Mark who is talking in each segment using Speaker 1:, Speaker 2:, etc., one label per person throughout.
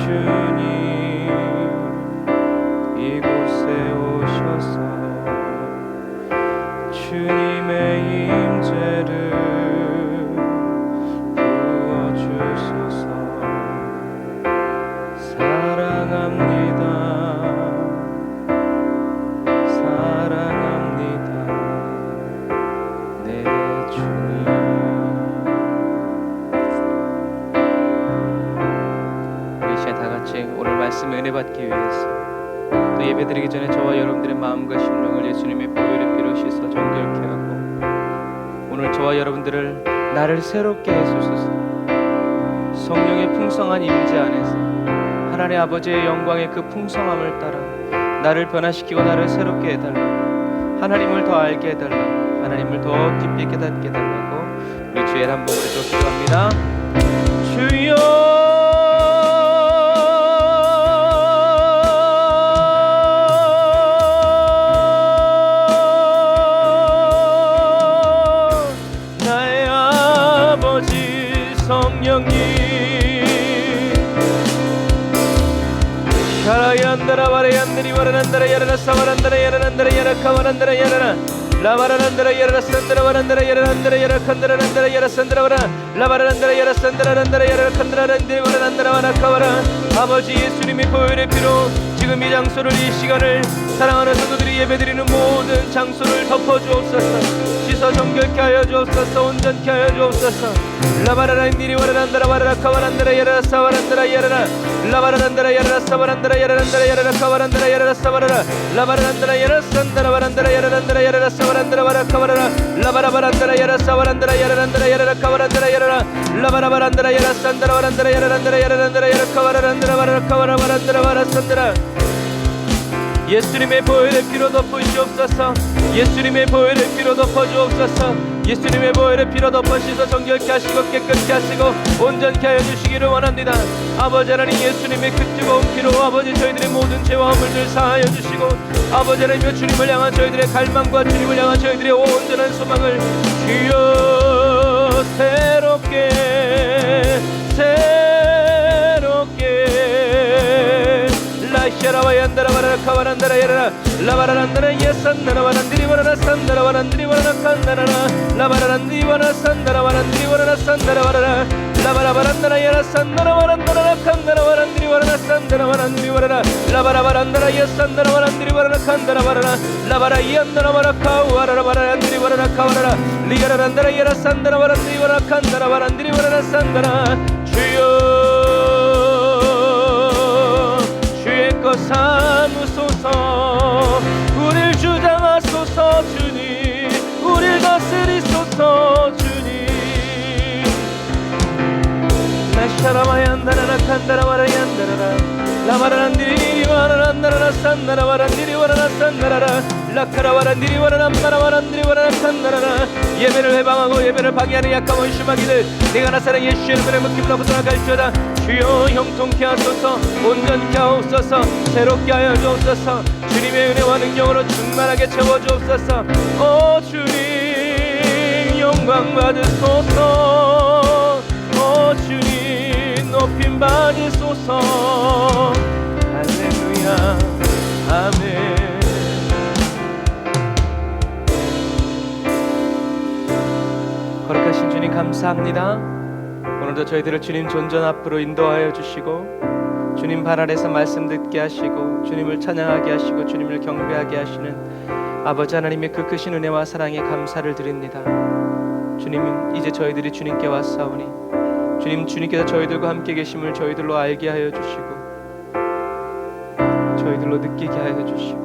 Speaker 1: 주님 이곳에 오셔서 주님의 임재를 부어주소서. 사랑합니다. 사랑합니다. 내 주님. 우리 시간 다 같이 오늘 말씀을 은혜 받기 위해서 또 예배드리기 전에 저와 여러분들의 마음과 심령을 예수님의 보혈의 피로 씻어 정결케 하고 오늘 저와 여러분들을 나를 새롭게 해주소서. 성령의 풍성한 임재 안에서 하나님 아버지의 영광의 그 풍성함을 따라 나를 변화시키고 나를 새롭게 해달라고, 하나님을 더 알게 해달라고, 하나님을 더 깊이 깨닫게 해달라고 우리 주의 한 번 더 기도합니다. 주여 나의 아버지 성령님 샤라얀다라 바레얀드리 와라난다라 야라나 사바란다라 야라난다라 야라카와란다라 야라나 라바라난다라 야라산다라 와란다라 야라난다라 야라칸다라난다라 야라산다라 와라 라바라난다라 야라산다라난다라 야라칸다라난다라 와라난다라 와라카와라. 아버지 예수님의 보혈의 피로 지금 이 장소를, 이 시간을 사랑하는 성도들이 예배드리는 모든 장소를 덮어주옵소서. 씻어 정결케 하여 주옵소서. 온전케 하여 주옵소서. 라바라란디리 와라난다라 와라카와란다라 야라사와란다라 야라나 라바라난다라 야라사바란다라 야라난다라 야라카와란다라 야라사바라라 라바라난다라 야라산다라 와란다라 야라난다라 야라사바란다라 와라카와라라 라바라바란다라 야라사와란다라 야라난다라 야라카와란다라 야라나 라바라바란다라 야라산다라 와란다라 야라난다라 야라난다라 야라카와란다라 와라카와라바란다라 와라산다라. 예수님의 보혈의 피로 덮으시옵소서. 예수님의 보혈의 피로 덮어주옵소서. 예수님의 보혈의 피로 덮어 씻어 정결케 하시고 깨끗게 하시고 온전케 하여 주시기를 원합니다. 아버지 하나님, 예수님의 그 뜨거운 피로 아버지 저희들의 모든 죄와 허물들 사하여 주시고, 아버지 하나님 주님을 향한 저희들의 갈망과 주님을 향한 저희들의 온전한 소망을 주여 새롭게 라샤라와얀다라 바라카와란다라 야라라 라바라란다라 예산다라 와란디리 와라라 산다라 와란디리 와라라 칸다라라 라바라란디리 와라라 산다라 와란디리 와라라 산다라 와라라 라바라바란다라 야라 산다라 와란다라 칸다라 와란디리 와라라 산다라 와란디리 와라라 라바라바란다라 예산다라 와란디리 와라라 칸다라 와라라 라바라이안다라 와라카 와라라 와라란디리 와라라 카와라라 리가라란다라 야라 산다라 와란디리 와라라 칸다라 와란디리 와라라 산다라. 주여 것 삼으소서. 우릴 주장하소서 주님. 우릴 다스리소서 주님. 나샤라마얀다라라 칸다라와라얀다라라 라마라란디리 와라란다라라 산다라 와란디리 와라라 산다라라 라카라와란디리 와라란마라 와란디리 와라라 칸다라라. 예배를 해방하고 예배를 방해하는 약한 원수마귀들 내가 나사랑 예수의 이름으로 묶임으로부터 나갈지어다. 주여 형통케 하소서. 온전케 하옵소서. 새롭게 하여 주옵소서. 주님의 은혜와 능력으로 충만하게 채워주옵소서. 오 주님 영광 받으소서. 오 주님 높임 받으소서. 할렐루야 아멘. 거룩하신 주님 감사합니다. 오늘도 저희들을 주님 존전 앞으로 인도하여 주시고 주님 발 아래서 말씀 듣게 하시고 주님을 찬양하게 하시고 주님을 경배하게 하시는 아버지 하나님의 그 크신 은혜와 사랑에 감사를 드립니다. 주님, 이제 저희들이 주님께 왔사오니 주님, 주님께서 저희들과 함께 계심을 저희들로 알게 하여 주시고 저희들로 느끼게 하여 주시고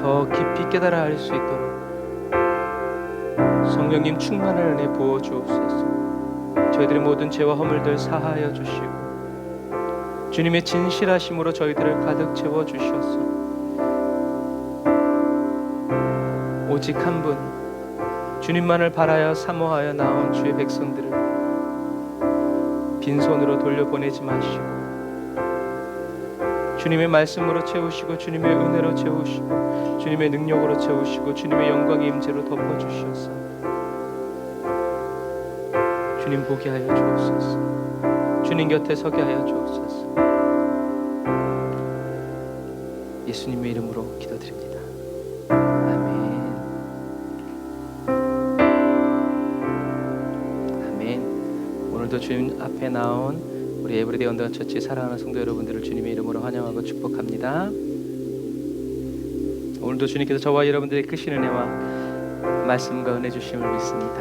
Speaker 1: 더 깊이 깨달아 알 수 있도록 성령님 충만한 은혜 부어 주옵소서. 저희들의 모든 죄와 허물들 사하여 주시고 주님의 진실하심으로 저희들을 가득 채워 주시옵소서. 오직 한 분 주님만을 바라여 사모하여 나온 주의 백성들을 빈손으로 돌려보내지 마시고 주님의 말씀으로 채우시고 주님의 은혜로 채우시고 주님의 능력으로 채우시고 주님의 영광의 임재로 덮어주시옵소서. 주님 보게 하여 주옵소서. 주님 곁에 서게 하여 주옵소서. 예수님의 이름으로 기도드립니다. 아멘. 아멘. 오늘도 주님 앞에 나온 우리 에브리데이 언더원 처치 사랑하는 성도 여러분들을 주님의 이름으로 환영하고 축복합니다. 오늘도 주님께서 저와 여러분들의 크신 은혜와 말씀과 은혜 주심을 믿습니다.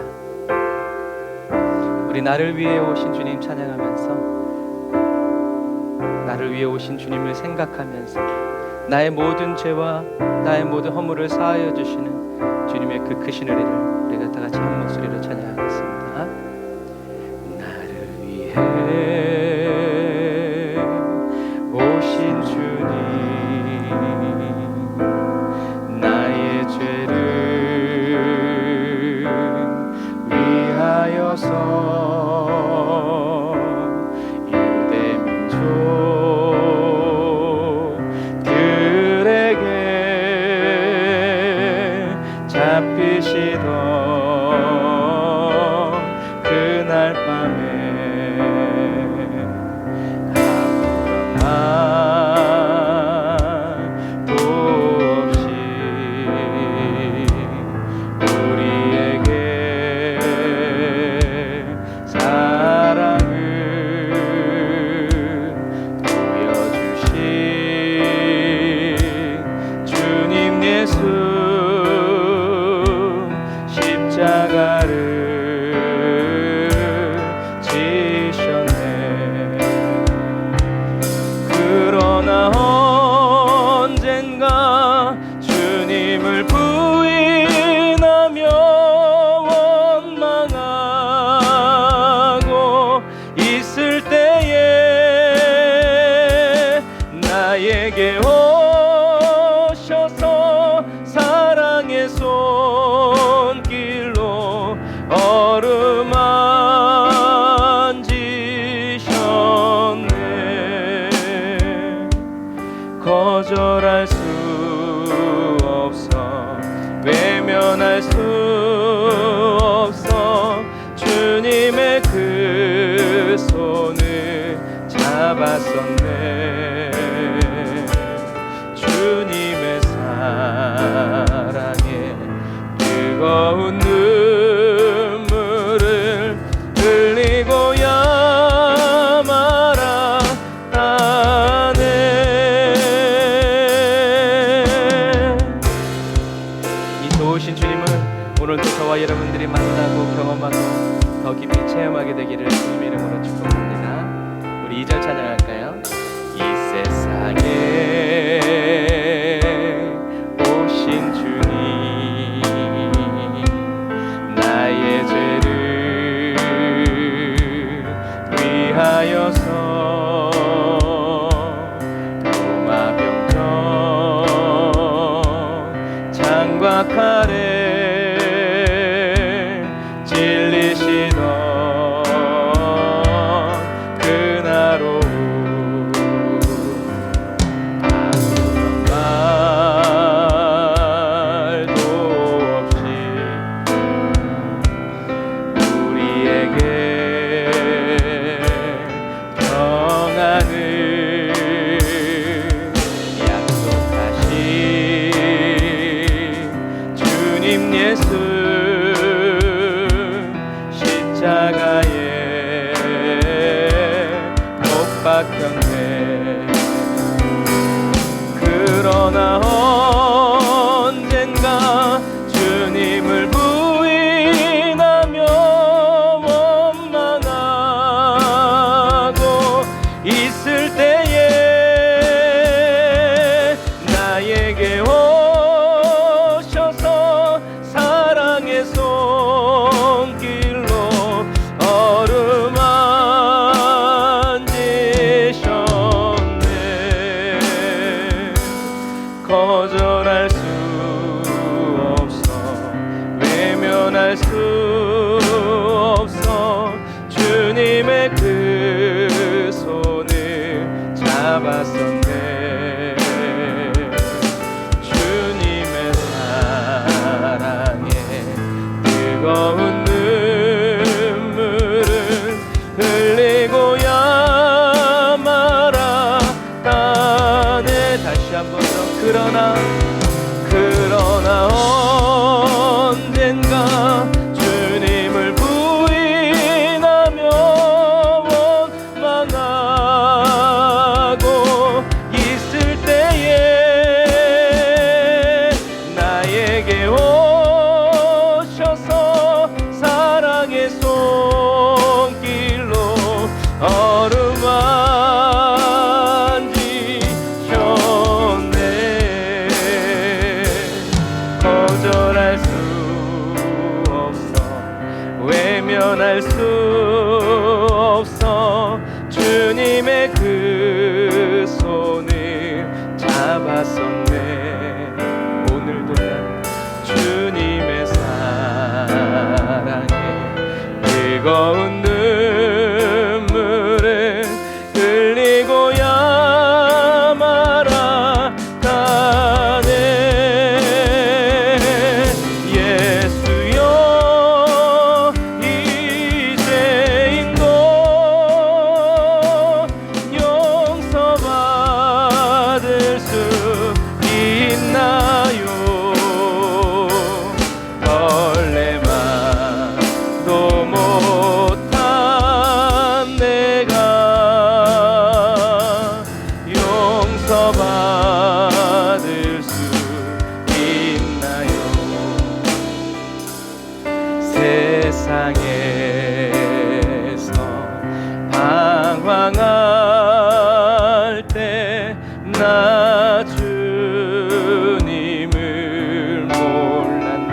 Speaker 1: 우리 나를 위해 오신 주님 찬양하면서, 나를 위해 오신 주님을 생각하면서 나의 모든 죄와 나의 모든 허물을 사하여 주시는 주님의 그 크신 은혜를 우리가 다 같이 한 목소리로 찬양하겠습니다. 나를 위해 오신 주님, 나의 죄를 위하여서 잡히시던 그날 밤에 아무런 말도 없이 우리에게 사랑을 보여주신 주님 예수, 십자가를 지셨네. 그러나 언젠가 주님을 부인하며 원망하고 있을 때에 나에게 오셔서 사랑의 손길로 어루만지셨네. 거절할 수 없어, 외면할 수 없어 주님의 그 손을 잡았었네. 주님의 사랑에 뜨거운 눈물을 흘리고야 말아가네. 이 좋으신 주님을 오늘도 저와 여러분들이 만나고 경험하고 더 깊이 체험하게 되기를 주님의 이름으로 축복합니다. 우리 2절 찬양할까요? 이 세상에 오신 주님, 나의 죄를 위하여서 로마병정 장과칼에 찔리시던 그날 오후 아무런 말도 없이 우리에게 평안을 약속하신 주님 예수, 십자가에 못 박혔네. 그러나 언젠가 주님을 부인하며 원망하고 있을 때에 나에게 오셔서 사랑의 손길로 어루만지셨네. 거절할 수 없어, 외면할 수 없어 주님의 그 손을 잡았었네. 주님의 사랑에 뜨거운 눈물을 흘리고야 그러나 언젠가 주님을 부인하며 원망하고 있을 때에 나에게 오셔서 사랑의 손길로 어루만지셨네. 거절할 수 없어, 외면할 수 없어. 주님의 그 손을 잡았었네. 오늘도 난 주님의 사랑에 뜨거운 눈물을 흘리고야 말아가네. 예수여, 이제인도 용서받을 수 있나요? 벌레만도 못한 내가 용서받을 수 있나요? 세상에서 방황할 때 나 주님을 몰랐네.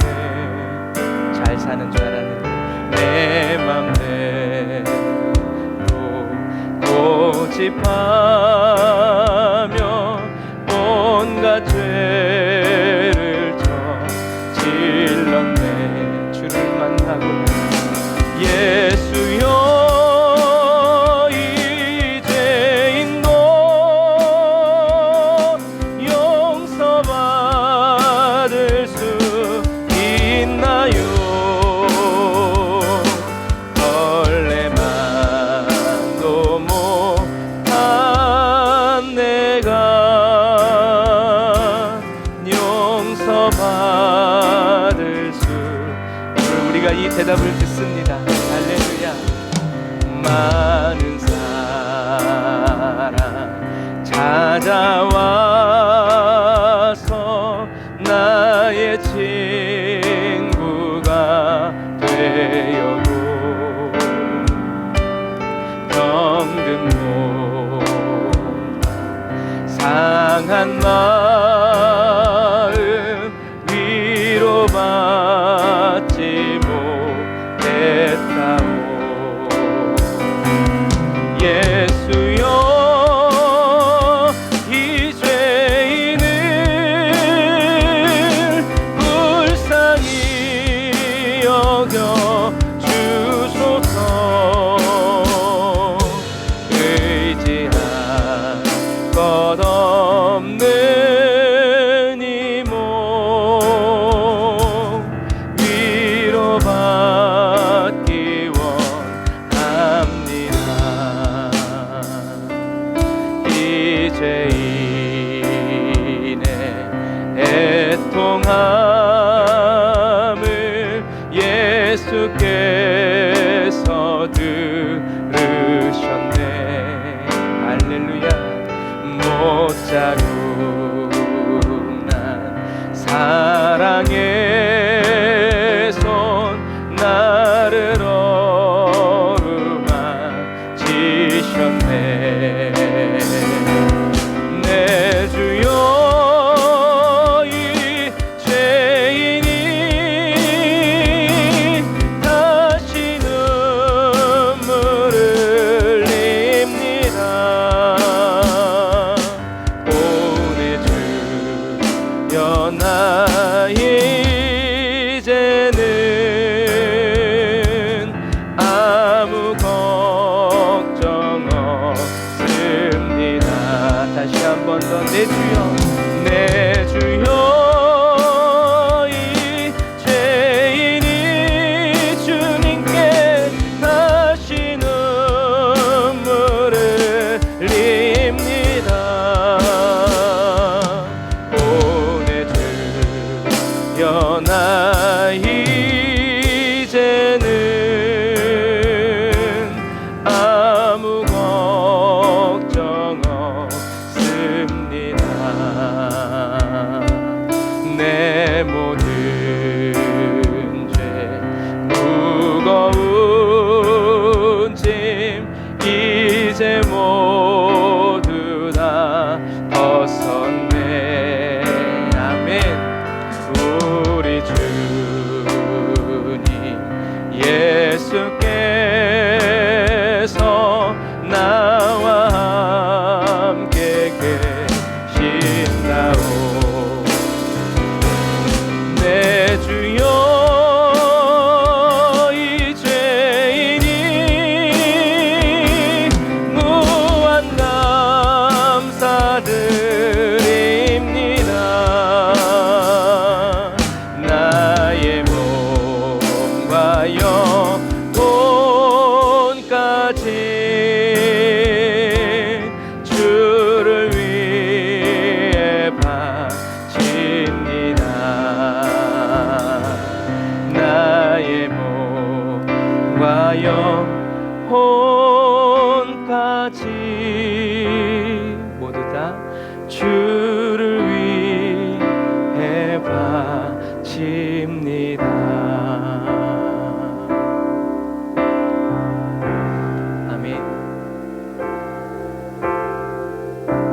Speaker 1: 잘 사는 줄 알았는데 내 맘대로 고집하며 온갖 죄를 저질렀네. 주를 만나고 예수여, 이제인도 용서받을 수 있나요? 벌레만도 못한 내가 용서받을 수. 오늘 우리가 이 대답을 듣습니다. 할렐루야. 많은 사랑 찾아와서 나의 친구가 되어도 병든 몸 상한 마음 위로받지 못했다오. 예수여, 이 죄인을 불쌍히 여겨 주소서. 의지할 것 없는 이 몸 위로받기 원합니다. 이 죄인의 애통함을 예수께서 들으셨네. 할렐루야. 못자국난 사랑의 손 나를 어루만지셨네. 내 주여, 이 죄인이 다시 눈물을 흘립니다. 영혼까지 주를 위해 바칩니다. 나의 몸과 영혼까지 모두 다 주를 위해 바칩니다. 아멘.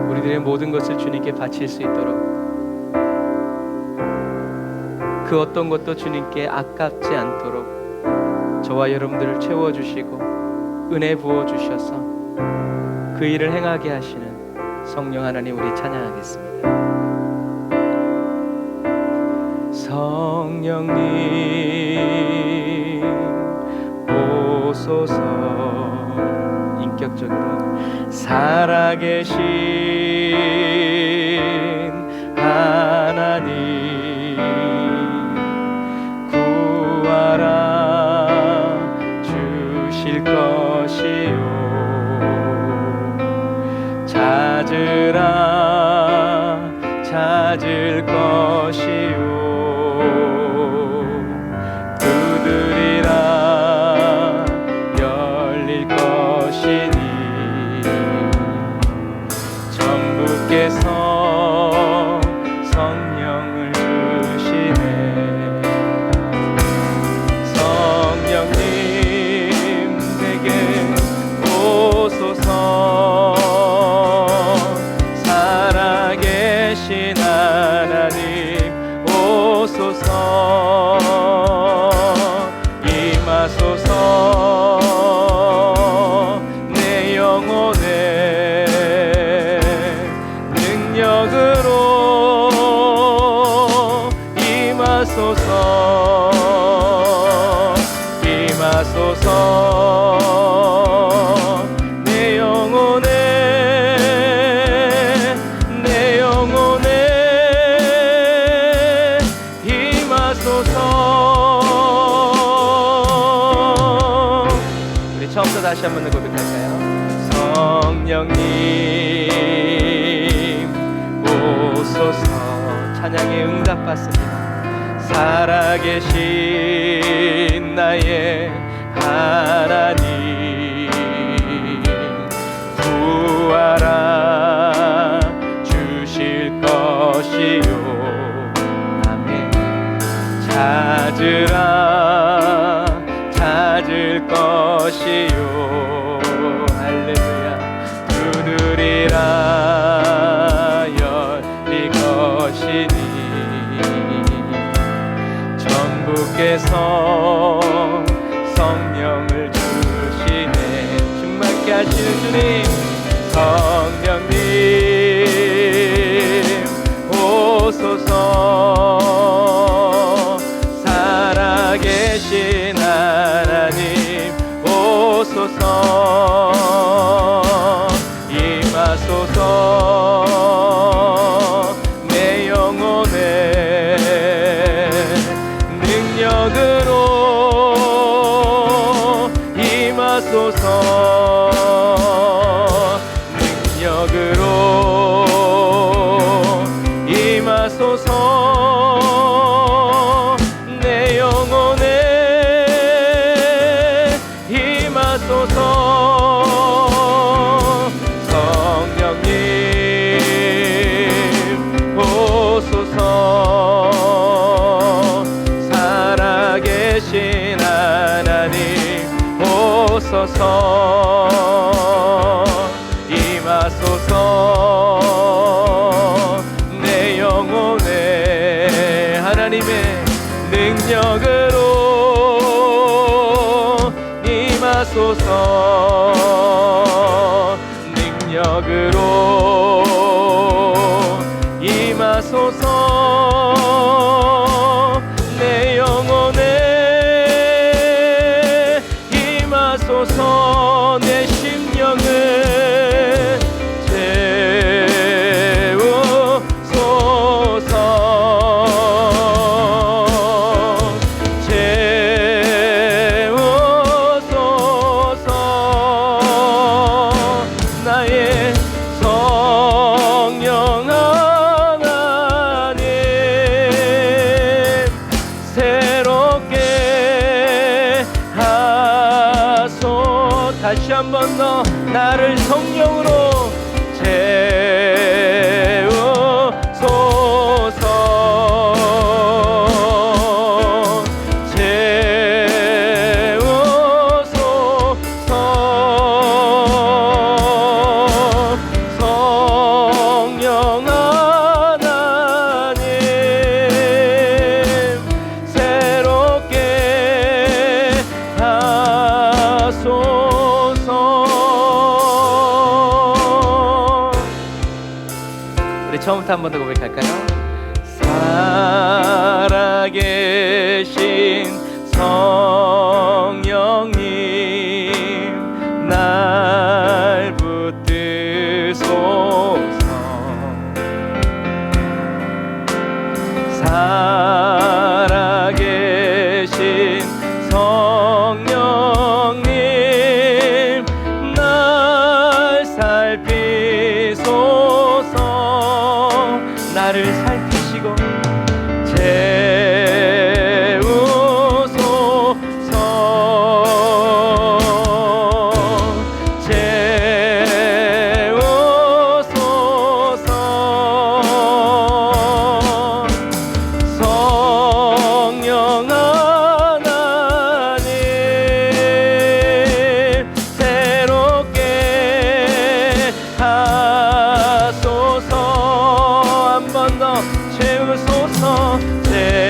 Speaker 1: 우리들의 모든 것을 주님께 바칠 수 있도록 그 어떤 것도 주님께 아깝지 않도록 저와 여러분들을 채워주시고 은혜 부어주셔서 그 일을 행하게 하시는 성령 하나님, 우리 찬양하겠습니다. 성령님 오소서. 인격적으로 살아계신 하나님 구하라 주실 것이요 찾으라 찾을 것이요 두드리라 열릴 것이니 전부께서 성령을 주시네. 성령님 내게 오소서. 살아계신 하나님 오소서. 임하소서. 내 영혼에 능력으로 임하소서. 임하소서. 내 영혼에 내 영혼에 임하소서. 우리 처음부터 다시 한번 고백할까요? 성령님 오소서. 찬양에 응답받습니다. 살아계신 나의 하나님 구하라 주실 것이요. 아멘. 찾으라 찾을 것이요. 할렐루야. 두드리라 열릴 것이니 전부께서 성령을 주시네. 충만케 하시는 주님. 성령님 오소서. 살아계신 하나님 오소서. 임하소서. 내 영혼에 능력으로 임하소서. 능력으로 임하소서. 내 영혼에 임하소서. 성령님 오소서. 살아계신 하나님 오소서. 임하소서. 내 영혼에 하나님의 능력으로 임하소서. 능력으로 임하소서. 내 영혼에 임하소서. 내 심령을 채우소서. 채우소서. 다시 한 번 더 나를 성령으로 채우소서. 처음부터 한 번 더 고백할까요? 살아계신 성령님 날 붙드소서. 살아계신 성령님 날 살피소서. 나를 살피시고 채우소서. 채우소서. 성령 하나님 새롭게 하소서. 한 번 더 채우소서. 채우소서.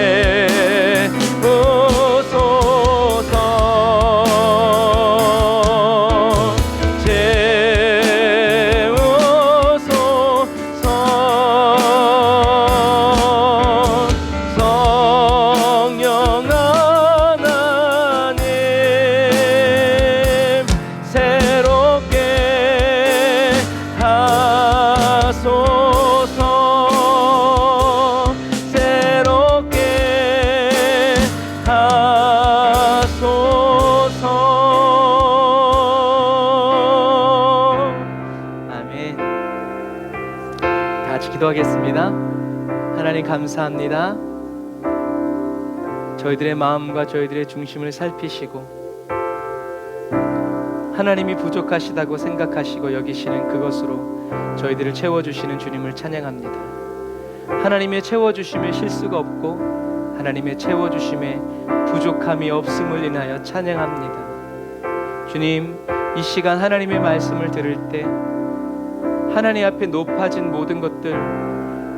Speaker 1: 채우소서. 성령 하나님 새롭게 하소서. 새롭게 하소서. 아멘. 다 같이 기도하겠습니다. 하나님 감사합니다. 저희들의 마음과 저희들의 중심을 살피시고 하나님이 부족하시다고 생각하시고 여기시는 그것으로 저희들을 채워주시는 주님을 찬양합니다. 하나님의 채워주심에 실수가 없고 하나님의 채워주심에 부족함이 없음을 인하여 찬양합니다. 주님, 이 시간 하나님의 말씀을 들을 때 하나님 앞에 높아진 모든 것들,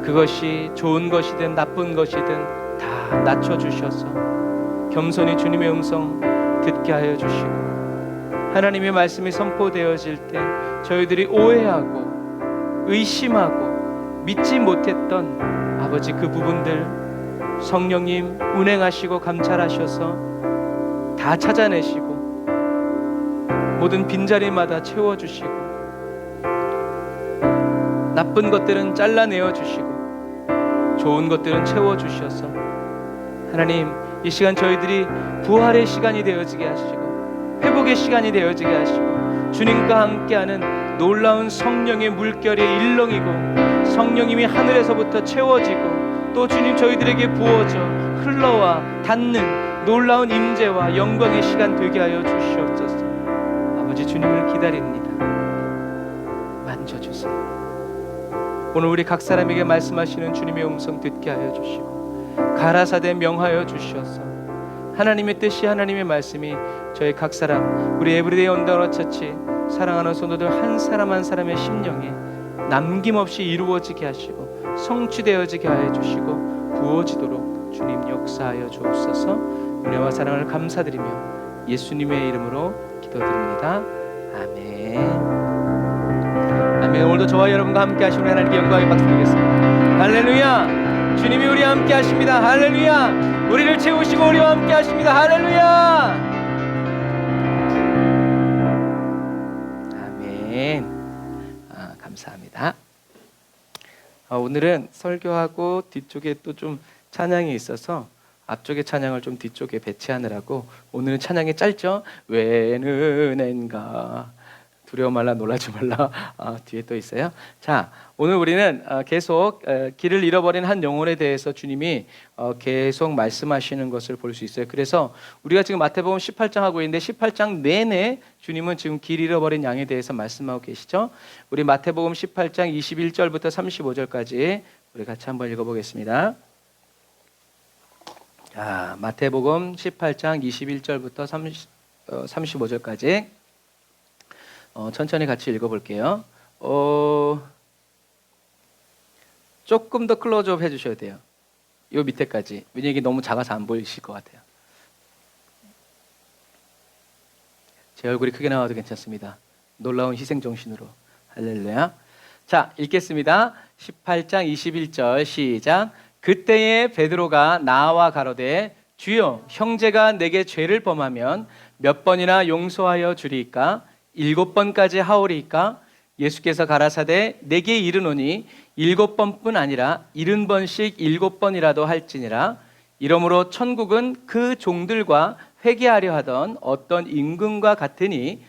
Speaker 1: 그것이 좋은 것이든 나쁜 것이든 다 낮춰주셔서 겸손히 주님의 음성 듣게 하여 주시고 하나님의 말씀이 선포되어질 때 저희들이 오해하고 의심하고 믿지 못했던 아버지 그 부분들 성령님 운행하시고 감찰하셔서 다 찾아내시고 모든 빈자리마다 채워주시고 나쁜 것들은 잘라내어 주시고 좋은 것들은 채워주셔서 하나님 이 시간 저희들이 부활의 시간이 되어지게 하시고 회복의 시간이 되어지게 하시고 주님과 함께하는 놀라운 성령의 물결의 일렁이고 성령님이 하늘에서부터 채워지고 또 주님 저희들에게 부어져 흘러와 닿는 놀라운 임재와 영광의 시간 되게 하여 주시옵소서. 아버지 주님을 기다립니다. 만져주세요. 오늘 우리 각 사람에게 말씀하시는 주님의 음성 듣게 하여 주시고 가라사대 명하여 주시옵소서. 하나님의 뜻이 하나님의 말씀이 저희 각 사람 우리 에브리데이 언더러 처치 사랑하는 성도들 한 사람 한 사람의 심령에 남김없이 이루어지게 하시고 성취되어지게 하여 주시고 부어지도록 주님 역사하여 주옵소서. 은혜와 사랑을 감사드리며 예수님의 이름으로 기도드립니다. 아멘. 아멘. 오늘도 저와 여러분과 함께 하시는 하나님께 영광의 박수 드리겠습니다. 할렐루야. 주님이 우리와 함께 하십니다. 할렐루야. 우리를 채우시고 우리와 함께 하십니다. 할렐루야. 아멘. 감사합니다. 오늘은 설교하고 뒤쪽에 또 좀 찬양이 있어서 앞쪽에 찬양을 좀 뒤쪽에 배치하느라고 오늘은 찬양이 짧죠. 왜 은혜인가 두려워 말라 놀라지 말라 뒤에 또 있어요. 자, 오늘 우리는 계속 길을 잃어버린 한 영혼에 대해서 주님이 계속 말씀하시는 것을 볼 수 있어요. 그래서 우리가 지금 마태복음 18장 하고 있는데 18장 내내 주님은 지금 길 잃어버린 양에 대해서 말씀하고 계시죠. 우리 마태복음 18장 21절부터 35절까지 우리 같이 한번 읽어보겠습니다. 자, 마태복음 18장 21절부터 35절까지 천천히 같이 읽어볼게요. 조금 더 클로즈업 해주셔야 돼요. 요 밑에까지. 왜냐면 이게 너무 작아서 안 보이실 것 같아요. 제 얼굴이 크게 나와도 괜찮습니다. 놀라운 희생 정신으로. 할렐루야. 자, 읽겠습니다. 18장 21절 시작. 그때에 베드로가 나와 가로되 주여, 형제가 내게 죄를 범하면 몇 번이나 용서하여 주리이까? 7번까지 하오리이까? 예수께서 가라사대 내게 이르노니 7번뿐 아니라 70번씩 7번이라도 할지니라. 이러므로 천국은 그 종들과 회개하려 하던 어떤 임금과 같으니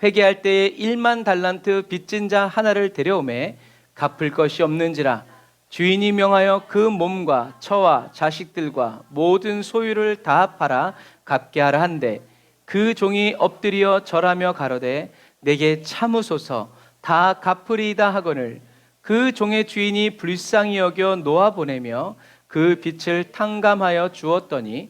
Speaker 1: 회개할 때에 1만 달란트 빚진 자 하나를 데려오매 갚을 것이 없는지라. 주인이 명하여 그 몸과 처와 자식들과 모든 소유를 다 팔아 갚게 하라 한데 그 종이 엎드려 절하며 가로되 내게 참으소서 다 갚으리이다 하거늘 그 종의 주인이 불쌍히 여겨 놓아 보내며 그 빚을 탕감하여 주었더니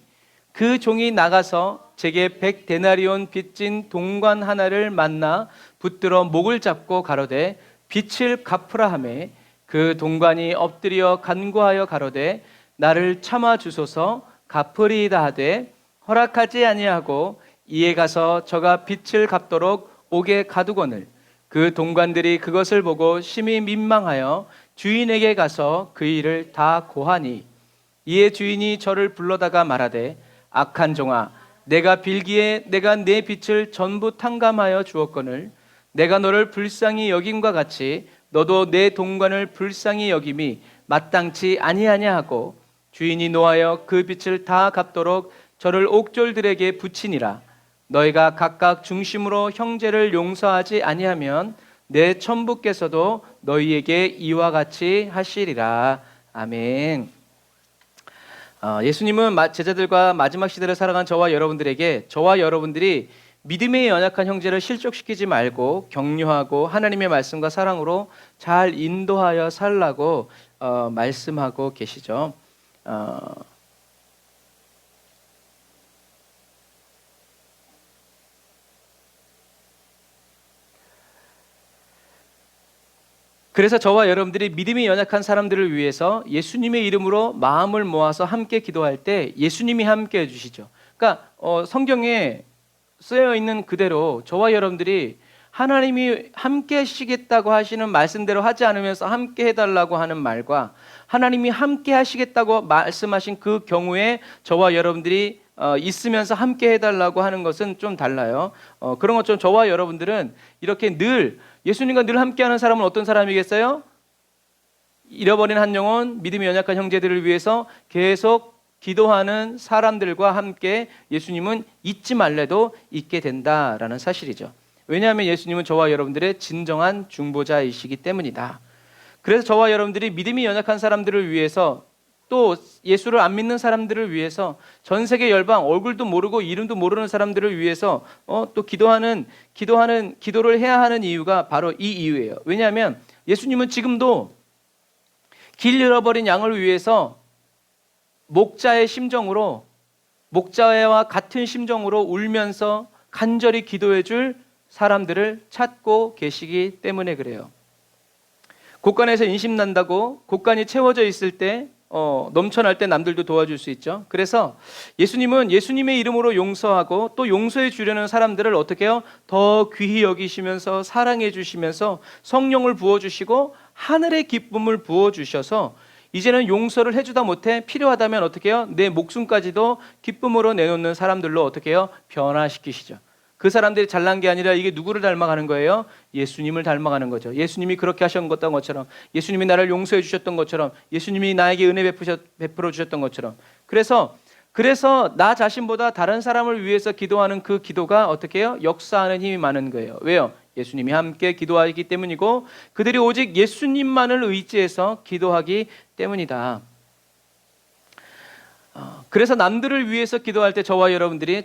Speaker 1: 그 종이 나가서 제게 100데나리온 빚진 동관 하나를 만나 붙들어 목을 잡고 가로되 빚을 갚으라 하매 그 동관이 엎드려 간구하여 가로되 나를 참아 주소서 갚으리이다 하되 허락하지 아니하고 이에 가서 저가 빚을 갚도록 옥에 가두거늘 그 동관들이 그것을 보고 심히 민망하여 주인에게 가서 그 일을 다 고하니 이에 주인이 저를 불러다가 말하되 악한 종아 내가 빌기에 내가 내 빚을 전부 탕감하여 주었거늘 내가 너를 불쌍히 여김과 같이 너도 내 동관을 불쌍히 여김이 마땅치 아니하냐 하고 주인이 노하여 그 빚을 다 갚도록 저를 옥졸들에게 붙이니라. 너희가 각각 중심으로 형제를 용서하지 아니하면 내 천부께서도 너희에게 이와 같이 하시리라. 아멘. 예수님은 제자들과 마지막 시대를 살아간 저와 여러분들에게 저와 여러분들이 믿음에 연약한 형제를 실족시키지 말고 격려하고 하나님의 말씀과 사랑으로 잘 인도하여 살라고 말씀하고 계시죠. 그래서 저와 여러분들이 믿음이 연약한 사람들을 위해서 예수님의 이름으로 마음을 모아서 함께 기도할 때 예수님이 함께 해주시죠. 그러니까 성경에 쓰여 있는 그대로 저와 여러분들이 하나님이 함께 하시겠다고 하시는 말씀대로 하지 않으면서 함께 해달라고 하는 말과 하나님이 함께 하시겠다고 말씀하신 그 경우에 저와 여러분들이 있으면서 함께 해달라고 하는 것은 좀 달라요. 그런 것처럼 저와 여러분들은 이렇게 늘 예수님과 늘 함께하는 사람은 어떤 사람이겠어요? 잃어버린 한 영혼, 믿음이 연약한 형제들을 위해서 계속 기도하는 사람들과 함께 예수님은 잊지 말래도 있게 된다라는 사실이죠. 왜냐하면 예수님은 저와 여러분들의 진정한 중보자이시기 때문이다. 그래서 저와 여러분들이 믿음이 연약한 사람들을 위해서 또 예수를 안 믿는 사람들을 위해서 전 세계 열방 얼굴도 모르고 이름도 모르는 사람들을 위해서 또 기도를 해야 하는 이유가 바로 이 이유예요. 왜냐하면 예수님은 지금도 길 잃어버린 양을 위해서 목자의 심정으로 목자와 같은 심정으로 울면서 간절히 기도해 줄 사람들을 찾고 계시기 때문에 그래요. 곳간에서 인심 난다고 곳간이 채워져 있을 때 넘쳐날 때 남들도 도와줄 수 있죠. 그래서 예수님은 예수님의 이름으로 용서하고 또 용서해 주려는 사람들을 어떻게 해요? 더 귀히 여기시면서 사랑해 주시면서 성령을 부어주시고 하늘의 기쁨을 부어주셔서 이제는 용서를 해주다 못해 필요하다면 어떻게 해요? 내 목숨까지도 기쁨으로 내놓는 사람들로 어떻게 해요? 변화시키시죠. 그 사람들이 잘난 게 아니라 이게 누구를 닮아가는 거예요? 예수님을 닮아가는 거죠. 예수님이 그렇게 하셨던 것처럼, 예수님이 나를 용서해 주셨던 것처럼, 예수님이 나에게 은혜 베풀어 주셨던 것처럼. 그래서 나 자신보다 다른 사람을 위해서 기도하는 그 기도가 어떻게 해요? 역사하는 힘이 많은 거예요. 왜요? 예수님이 함께 기도하기 때문이고 그들이 오직 예수님만을 의지해서 기도하기 때문이다. 그래서 남들을 위해서 기도할 때 저와 여러분들이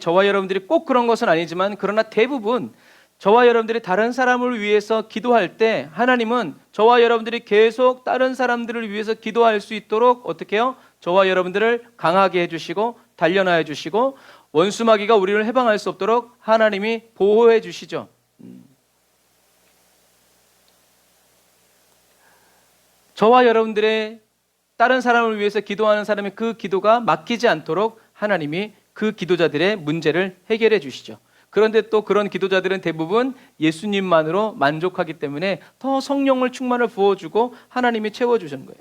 Speaker 1: 꼭 그런 것은 아니지만 그러나 대부분 저와 여러분들이 다른 사람을 위해서 기도할 때 하나님은 저와 여러분들이 계속 다른 사람들을 위해서 기도할 수 있도록 어떻게 해요? 저와 여러분들을 강하게 해주시고 단련하여 주시고 원수마귀가 우리를 해방할 수 없도록 하나님이 보호해 주시죠. 저와 여러분들의 다른 사람을 위해서 기도하는 사람의 그 기도가 막히지 않도록 하나님이 그 기도자들의 문제를 해결해 주시죠. 그런데 또 그런 기도자들은 대부분 예수님만으로 만족하기 때문에 더 성령을 충만을 부어주고 하나님이 채워주시는 거예요.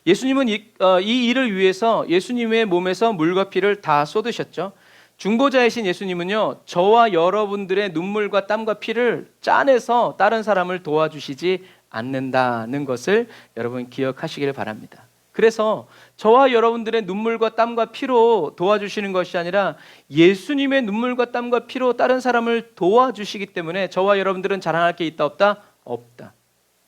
Speaker 1: 예수님은 이 일을 위해서 예수님의 몸에서 물과 피를 다 쏟으셨죠. 중보자이신 예수님은요, 저와 여러분들의 눈물과 땀과 피를 짜내서 다른 사람을 도와주시지 않는다는 것을 여러분 기억하시길 바랍니다. 그래서 저와 여러분들의 눈물과 땀과 피로 도와주시는 것이 아니라 예수님의 눈물과 땀과 피로 다른 사람을 도와주시기 때문에 저와 여러분들은 자랑할 게 있다 없다? 없다.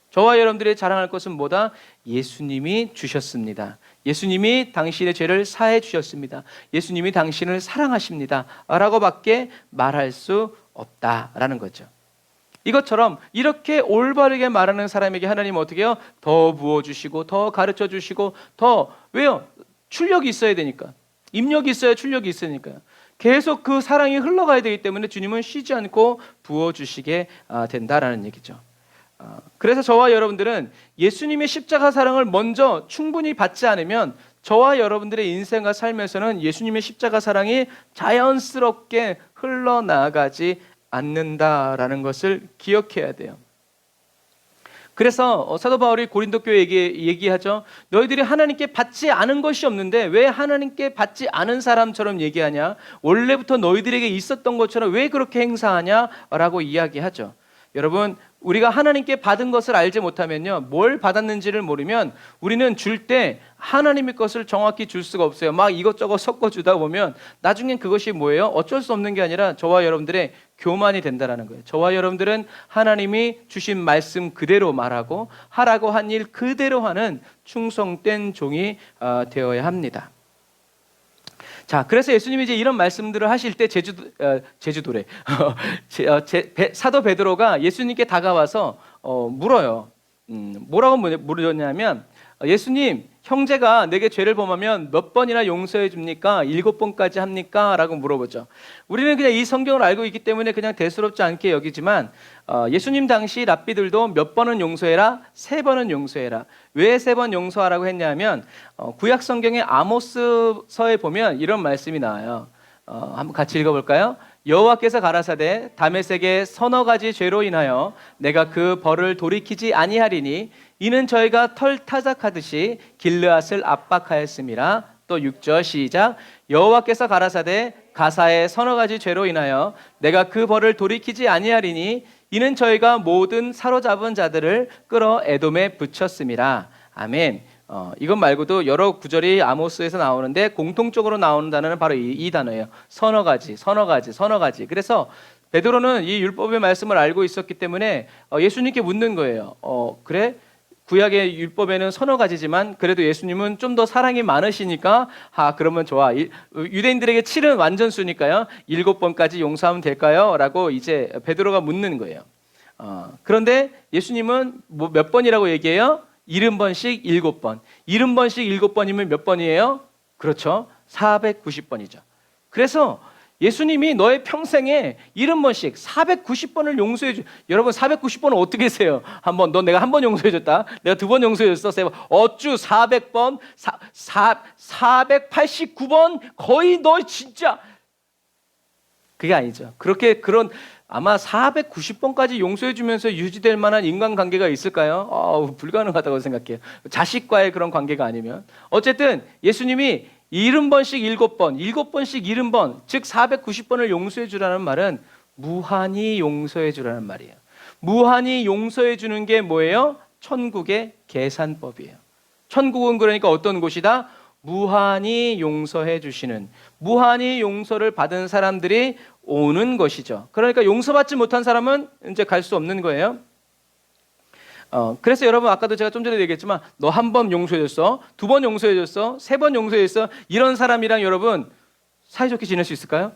Speaker 1: 저와 여러분들이 자랑할 것은 뭐다? 예수님이 주셨습니다. 예수님이 당신의 죄를 사해 주셨습니다. 예수님이 당신을 사랑하십니다. 라고밖에 말할 수 없다라는 거죠. 이것처럼 이렇게 올바르게 말하는 사람에게 하나님은 어떻게 해요? 더 부어주시고 더 가르쳐주시고 더 왜요? 출력이 있어야 되니까. 입력이 있어야 출력이 있으니까요. 계속 그 사랑이 흘러가야 되기 때문에 주님은 쉬지 않고 부어주시게 된다라는 얘기죠. 그래서 저와 여러분들은 예수님의 십자가 사랑을 먼저 충분히 받지 않으면 저와 여러분들의 인생과 삶에서는 예수님의 십자가 사랑이 자연스럽게 흘러나가지 않는다라는 것을 기억해야 돼요. 그래서 사도 바울이 고린도 교회에게 얘기하죠. 너희들이 하나님께 받지 않은 것이 없는데 왜 하나님께 받지 않은 사람처럼 얘기하냐? 원래부터 너희들에게 있었던 것처럼 왜 그렇게 행사하냐라고 이야기하죠. 여러분, 우리가 하나님께 받은 것을 알지 못하면요, 뭘 받았는지를 모르면 우리는 줄 때 하나님의 것을 정확히 줄 수가 없어요. 막 이것저것 섞어주다 보면 나중엔 그것이 뭐예요? 어쩔 수 없는 게 아니라 저와 여러분들의 교만이 된다는 거예요. 저와 여러분들은 하나님이 주신 말씀 그대로 말하고 하라고 한 일 그대로 하는 충성된 종이 되어야 합니다. 자, 그래서 예수님이 이제 이런 말씀들을 하실 때 제주도래. 사도 베드로가 예수님께 다가와서 물어요. 뭐라고 물었냐면 예수님, 형제가 내게 죄를 범하면 몇 번이나 용서해 줍니까? 7번까지 합니까? 라고 물어보죠. 우리는 그냥 이 성경을 알고 있기 때문에 그냥 대수롭지 않게 여기지만 예수님 당시 랍비들도 몇 번은 용서해라, 3번은 용서해라. 왜 3번 용서하라고 했냐면 구약 성경의 아모스서에 보면 이런 말씀이 나와요. 한번 같이 읽어볼까요? 여호와께서 가라사대 다메섹의 서너 가지 죄로 인하여 내가 그 벌을 돌이키지 아니하리니 이는 저희가 털 타작하듯이 길르앗을 압박하였음이라. 또 6절 시작. 여호와께서 가라사대 가사의 서너 가지 죄로 인하여 내가 그 벌을 돌이키지 아니하리니 이는 저희가 모든 사로잡은 자들을 끌어 에돔에 붙였음이라. 아멘. 이것 말고도 여러 구절이 아모스에서 나오는데 공통적으로 나오는 단어는 바로 이 단어예요. 서너 가지. 그래서 베드로는 이 율법의 말씀을 알고 있었기 때문에 예수님께 묻는 거예요. 그래? 구약의 율법에는 서너 가지지만 그래도 예수님은 좀 더 사랑이 많으시니까 그러면 좋아. 유대인들에게 7은 완전수니까요. 7번까지 용서하면 될까요? 라고 이제 베드로가 묻는 거예요. 그런데 예수님은 몇 번이라고 얘기해요? 70번씩 7번. 70번씩 7번이면 몇 번이에요? 그렇죠. 490번이죠. 그래서 예수님이 너의 평생에 70번씩 490번을 용서해 줘. 여러분 490번은 어떻게 세요? 너 내가 한 번 용서해 줬다. 내가 2번 용서해 줬어. 어쭈 400번, 489번 거의 너 진짜 그게 아니죠. 아마 490번까지 용서해 주면서 유지될 만한 인간관계가 있을까요? 불가능하다고 생각해요. 자식과의 그런 관계가 아니면. 어쨌든 예수님이 70번씩 7번, 7번씩 70번, 즉 490번을 용서해 주라는 말은 무한히 용서해 주라는 말이에요. 무한히 용서해 주는 게 뭐예요? 천국의 계산법이에요. 천국은 그러니까 어떤 곳이다? 무한히 용서해 주시는, 무한히 용서를 받은 사람들이 오는 것이죠. 그러니까 용서받지 못한 사람은 이제 갈 수 없는 거예요. 그래서 여러분, 아까도 제가 좀 전에 얘기했지만 너 한 번 용서해줬어, 두 번 용서해줬어, 세 번 용서했어, 이런 사람이랑 여러분 사이좋게 지낼 수 있을까요?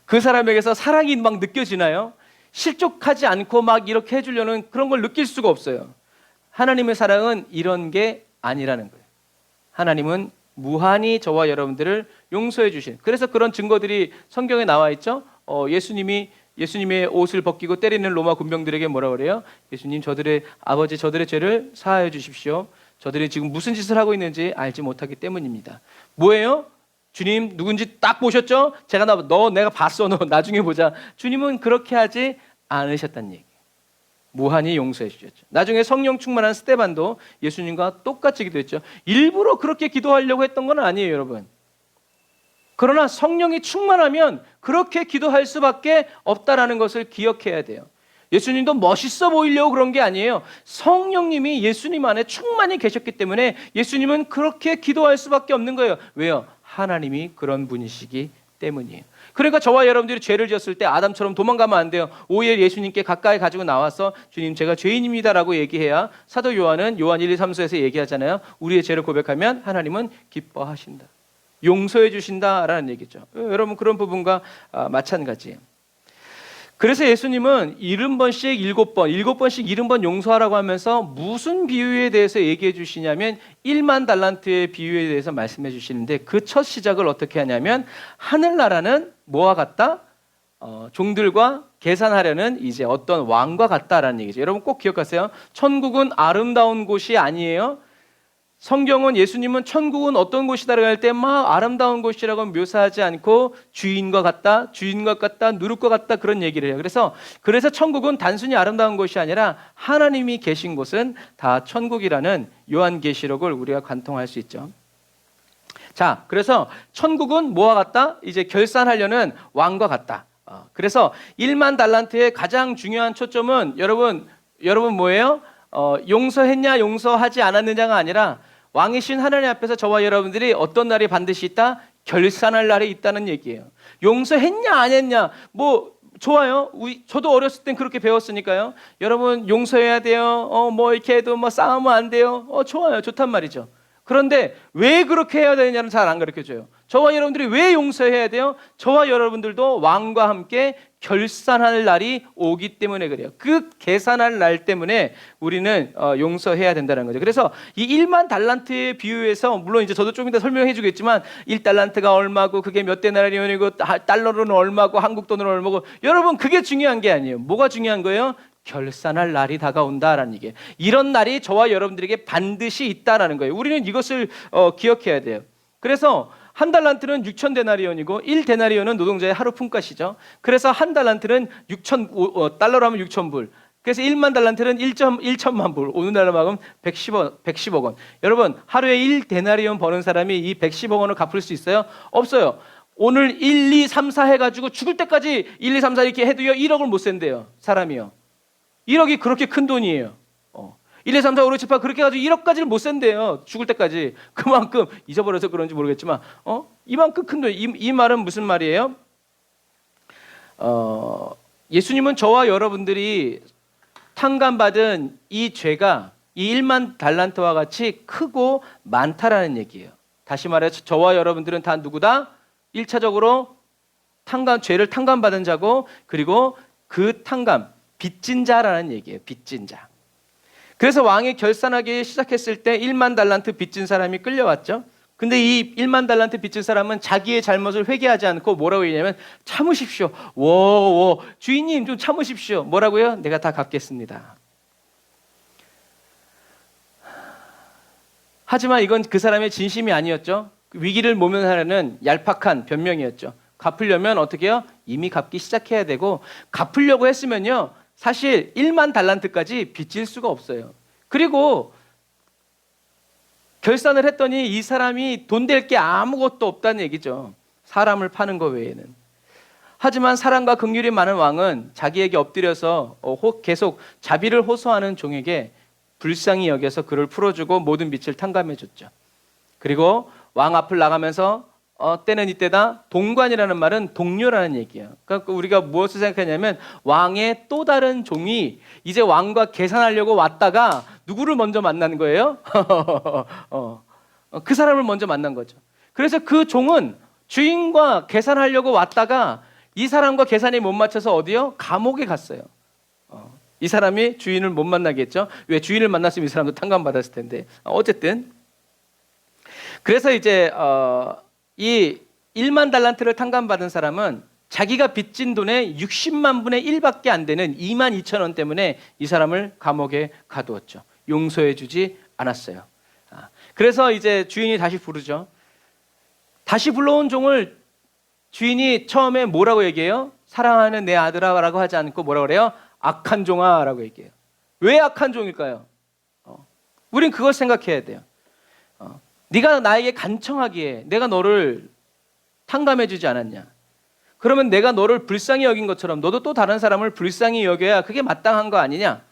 Speaker 1: 그 사람에게서 사랑이 막 느껴지나요? 실족하지 않고 막 이렇게 해주려는 그런 걸 느낄 수가 없어요. 하나님의 사랑은 이런 게 아니라는 거예요. 하나님은 무한히 저와 여러분들을 용서해 주신, 그래서 그런 증거들이 성경에 나와 있죠. 예수님의 옷을 벗기고 때리는 로마 군병들에게 뭐라 그래요? 예수님, 아버지 저들의 죄를 사하여 주십시오. 저들이 지금 무슨 짓을 하고 있는지 알지 못하기 때문입니다. 뭐예요? 주님 누군지 딱 보셨죠? 내가 봤어, 너 나중에 보자. 주님은 그렇게 하지 않으셨다는 얘기. 무한히 용서해 주셨죠. 나중에 성령 충만한 스데반도 예수님과 똑같이 기도했죠. 일부러 그렇게 기도하려고 했던 건 아니에요, 여러분. 그러나 성령이 충만하면 그렇게 기도할 수밖에 없다라는 것을 기억해야 돼요. 예수님도 멋있어 보이려고 그런 게 아니에요. 성령님이 예수님 안에 충만히 계셨기 때문에 예수님은 그렇게 기도할 수밖에 없는 거예요. 왜요? 하나님이 그런 분이시기 때문이에요. 그러니까 저와 여러분들이 죄를 지었을 때 아담처럼 도망가면 안 돼요. 오히려 예수님께 가까이 가지고 나와서 주님, 제가 죄인입니다라고 얘기해야, 사도 요한은 요한 1, 2, 3서에서 얘기하잖아요. 우리의 죄를 고백하면 하나님은 기뻐하신다, 용서해 주신다라는 얘기죠. 여러분, 그런 부분과 마찬가지예요. 그래서 예수님은 70번씩 7번씩 70번 용서하라고 하면서 무슨 비유에 대해서 얘기해 주시냐면 1만 달란트의 비유에 대해서 말씀해 주시는데, 그 첫 시작을 어떻게 하냐면 하늘나라는 뭐와 같다? 종들과 계산하려는 이제 어떤 왕과 같다라는 얘기죠. 여러분 꼭 기억하세요. 천국은 아름다운 곳이 아니에요. 성경은 예수님은 천국은 어떤 곳이다라고 할 때 막 아름다운 곳이라고 묘사하지 않고 주인과 같다, 누룩과 같다, 그런 얘기를 해요. 그래서 천국은 단순히 아름다운 곳이 아니라 하나님이 계신 곳은 다 천국이라는 요한계시록을 우리가 관통할 수 있죠. 자, 그래서 천국은 뭐와 같다? 이제 결산하려는 왕과 같다. 그래서 1만 달란트의 가장 중요한 초점은 여러분 뭐예요? 용서했냐 용서하지 않았느냐가 아니라 왕이신 하나님 앞에서 저와 여러분들이 어떤 날이 반드시 있다? 결산할 날이 있다는 얘기예요. 용서했냐 안 했냐, 뭐 좋아요. 저도 어렸을 땐 그렇게 배웠으니까요. 여러분 용서해야 돼요. 뭐 이렇게 해도 뭐 싸우면 안 돼요. 좋아요, 좋단 말이죠. 그런데 왜 그렇게 해야 되느냐는 잘 안 가르쳐줘요. 저와 여러분들이 왜 용서해야 돼요? 저와 여러분들도 왕과 함께 결산할 날이 오기 때문에 그래요. 그 계산할 날 때문에 우리는 용서해야 된다는 거죠. 그래서 이 1만 달란트의 비유에서, 물론 이제 저도 좀 이따 설명해 주겠지만 1달란트가 얼마고 그게 몇 데나리온이고 달러로는 얼마고 한국 돈으로 얼마고, 여러분 그게 중요한 게 아니에요. 뭐가 중요한 거예요? 결산할 날이 다가온다라는 얘기예요. 이런 날이 저와 여러분들에게 반드시 있다라는 거예요. 우리는 이것을 기억해야 돼요. 그래서 한 달란트는 6천 데나리온이고 1데나리온은 노동자의 하루 품값이죠. 그래서 한 달란트는 달러로 하면 6천 불. 그래서 1만 달란트는 1천만 불. 오늘날로 하면 110억 원. 여러분, 하루에 1데나리온 버는 사람이 이 110억 원을 갚을 수 있어요? 없어요. 오늘 1, 2, 3, 4 해가지고 죽을 때까지 1, 2, 3, 4 이렇게 해도요 1억을 못 센대요, 사람이요. 1억이 그렇게 큰 돈이에요. 1, 2, 3, 4, 5, 6, 7, 8 그렇게 해가지고 1억까지를 못 센대요, 죽을 때까지. 그만큼 잊어버려서 그런지 모르겠지만 이만큼 큰 돈. 이 말은 무슨 말이에요? 예수님은 저와 여러분들이 탕감받은 이 죄가 이 1만 달란트와 같이 크고 많다라는 얘기예요. 다시 말해서 저와 여러분들은 다 누구다? 1차적으로 죄를 탕감받은 자고, 그리고 그 탕감, 빚진 자라는 얘기예요. 빚진 자. 그래서 왕이 결산하기 시작했을 때 1만 달란트 빚진 사람이 끌려왔죠. 근데 이 1만 달란트 빚진 사람은 자기의 잘못을 회개하지 않고 뭐라고 했냐면, 참으십시오. 주인님 좀 참으십시오. 뭐라고요? 내가 다 갚겠습니다. 하지만 이건 그 사람의 진심이 아니었죠. 위기를 모면하려는 얄팍한 변명이었죠. 갚으려면 어떻게 해요? 이미 갚기 시작해야 되고, 갚으려고 했으면요 사실 1만 달란트까지 빚질 수가 없어요. 그리고 결산을 했더니 이 사람이 돈 될 게 아무것도 없다는 얘기죠. 사람을 파는 거 외에는. 하지만 사랑과 긍휼이 많은 왕은 자기에게 엎드려서 계속 자비를 호소하는 종에게 불쌍히 여겨서 그를 풀어주고 모든 빚을 탕감해줬죠. 그리고 왕 앞을 나가면서 때는 이때다. 동관이라는 말은 동료라는 얘기예요. 그러니까 우리가 무엇을 생각하냐면 왕의 또 다른 종이 이제 왕과 계산하려고 왔다가 누구를 먼저 만난 거예요? 그 사람을 먼저 만난 거죠. 그래서 그 종은 주인과 계산하려고 왔다가 이 사람과 계산이 못 맞춰서 어디요? 감옥에 갔어요. 이 사람이 주인을 못 만나겠죠. 왜? 주인을 만났으면 이 사람도 탕감받았을 텐데. 어쨌든 그래서 이제 이 1만 달란트를 탕감받은 사람은 자기가 빚진 돈의 60만 분의 1밖에 안 되는 2만 2천 원 때문에 이 사람을 감옥에 가두었죠. 용서해 주지 않았어요. 그래서 이제 주인이 다시 부르죠. 다시 불러온 종을 주인이 처음에 뭐라고 얘기해요? 사랑하는 내 아들아라고 하지 않고 뭐라고 그래요? 악한 종아라고 얘기해요. 왜 악한 종일까요? 우린 그걸 생각해야 돼요. 네가 나에게 간청하기에 내가 너를 탕감해 주지 않았냐? 그러면 내가 너를 불쌍히 여긴 것처럼 너도 또 다른 사람을 불쌍히 여겨야 그게 마땅한 거 아니냐?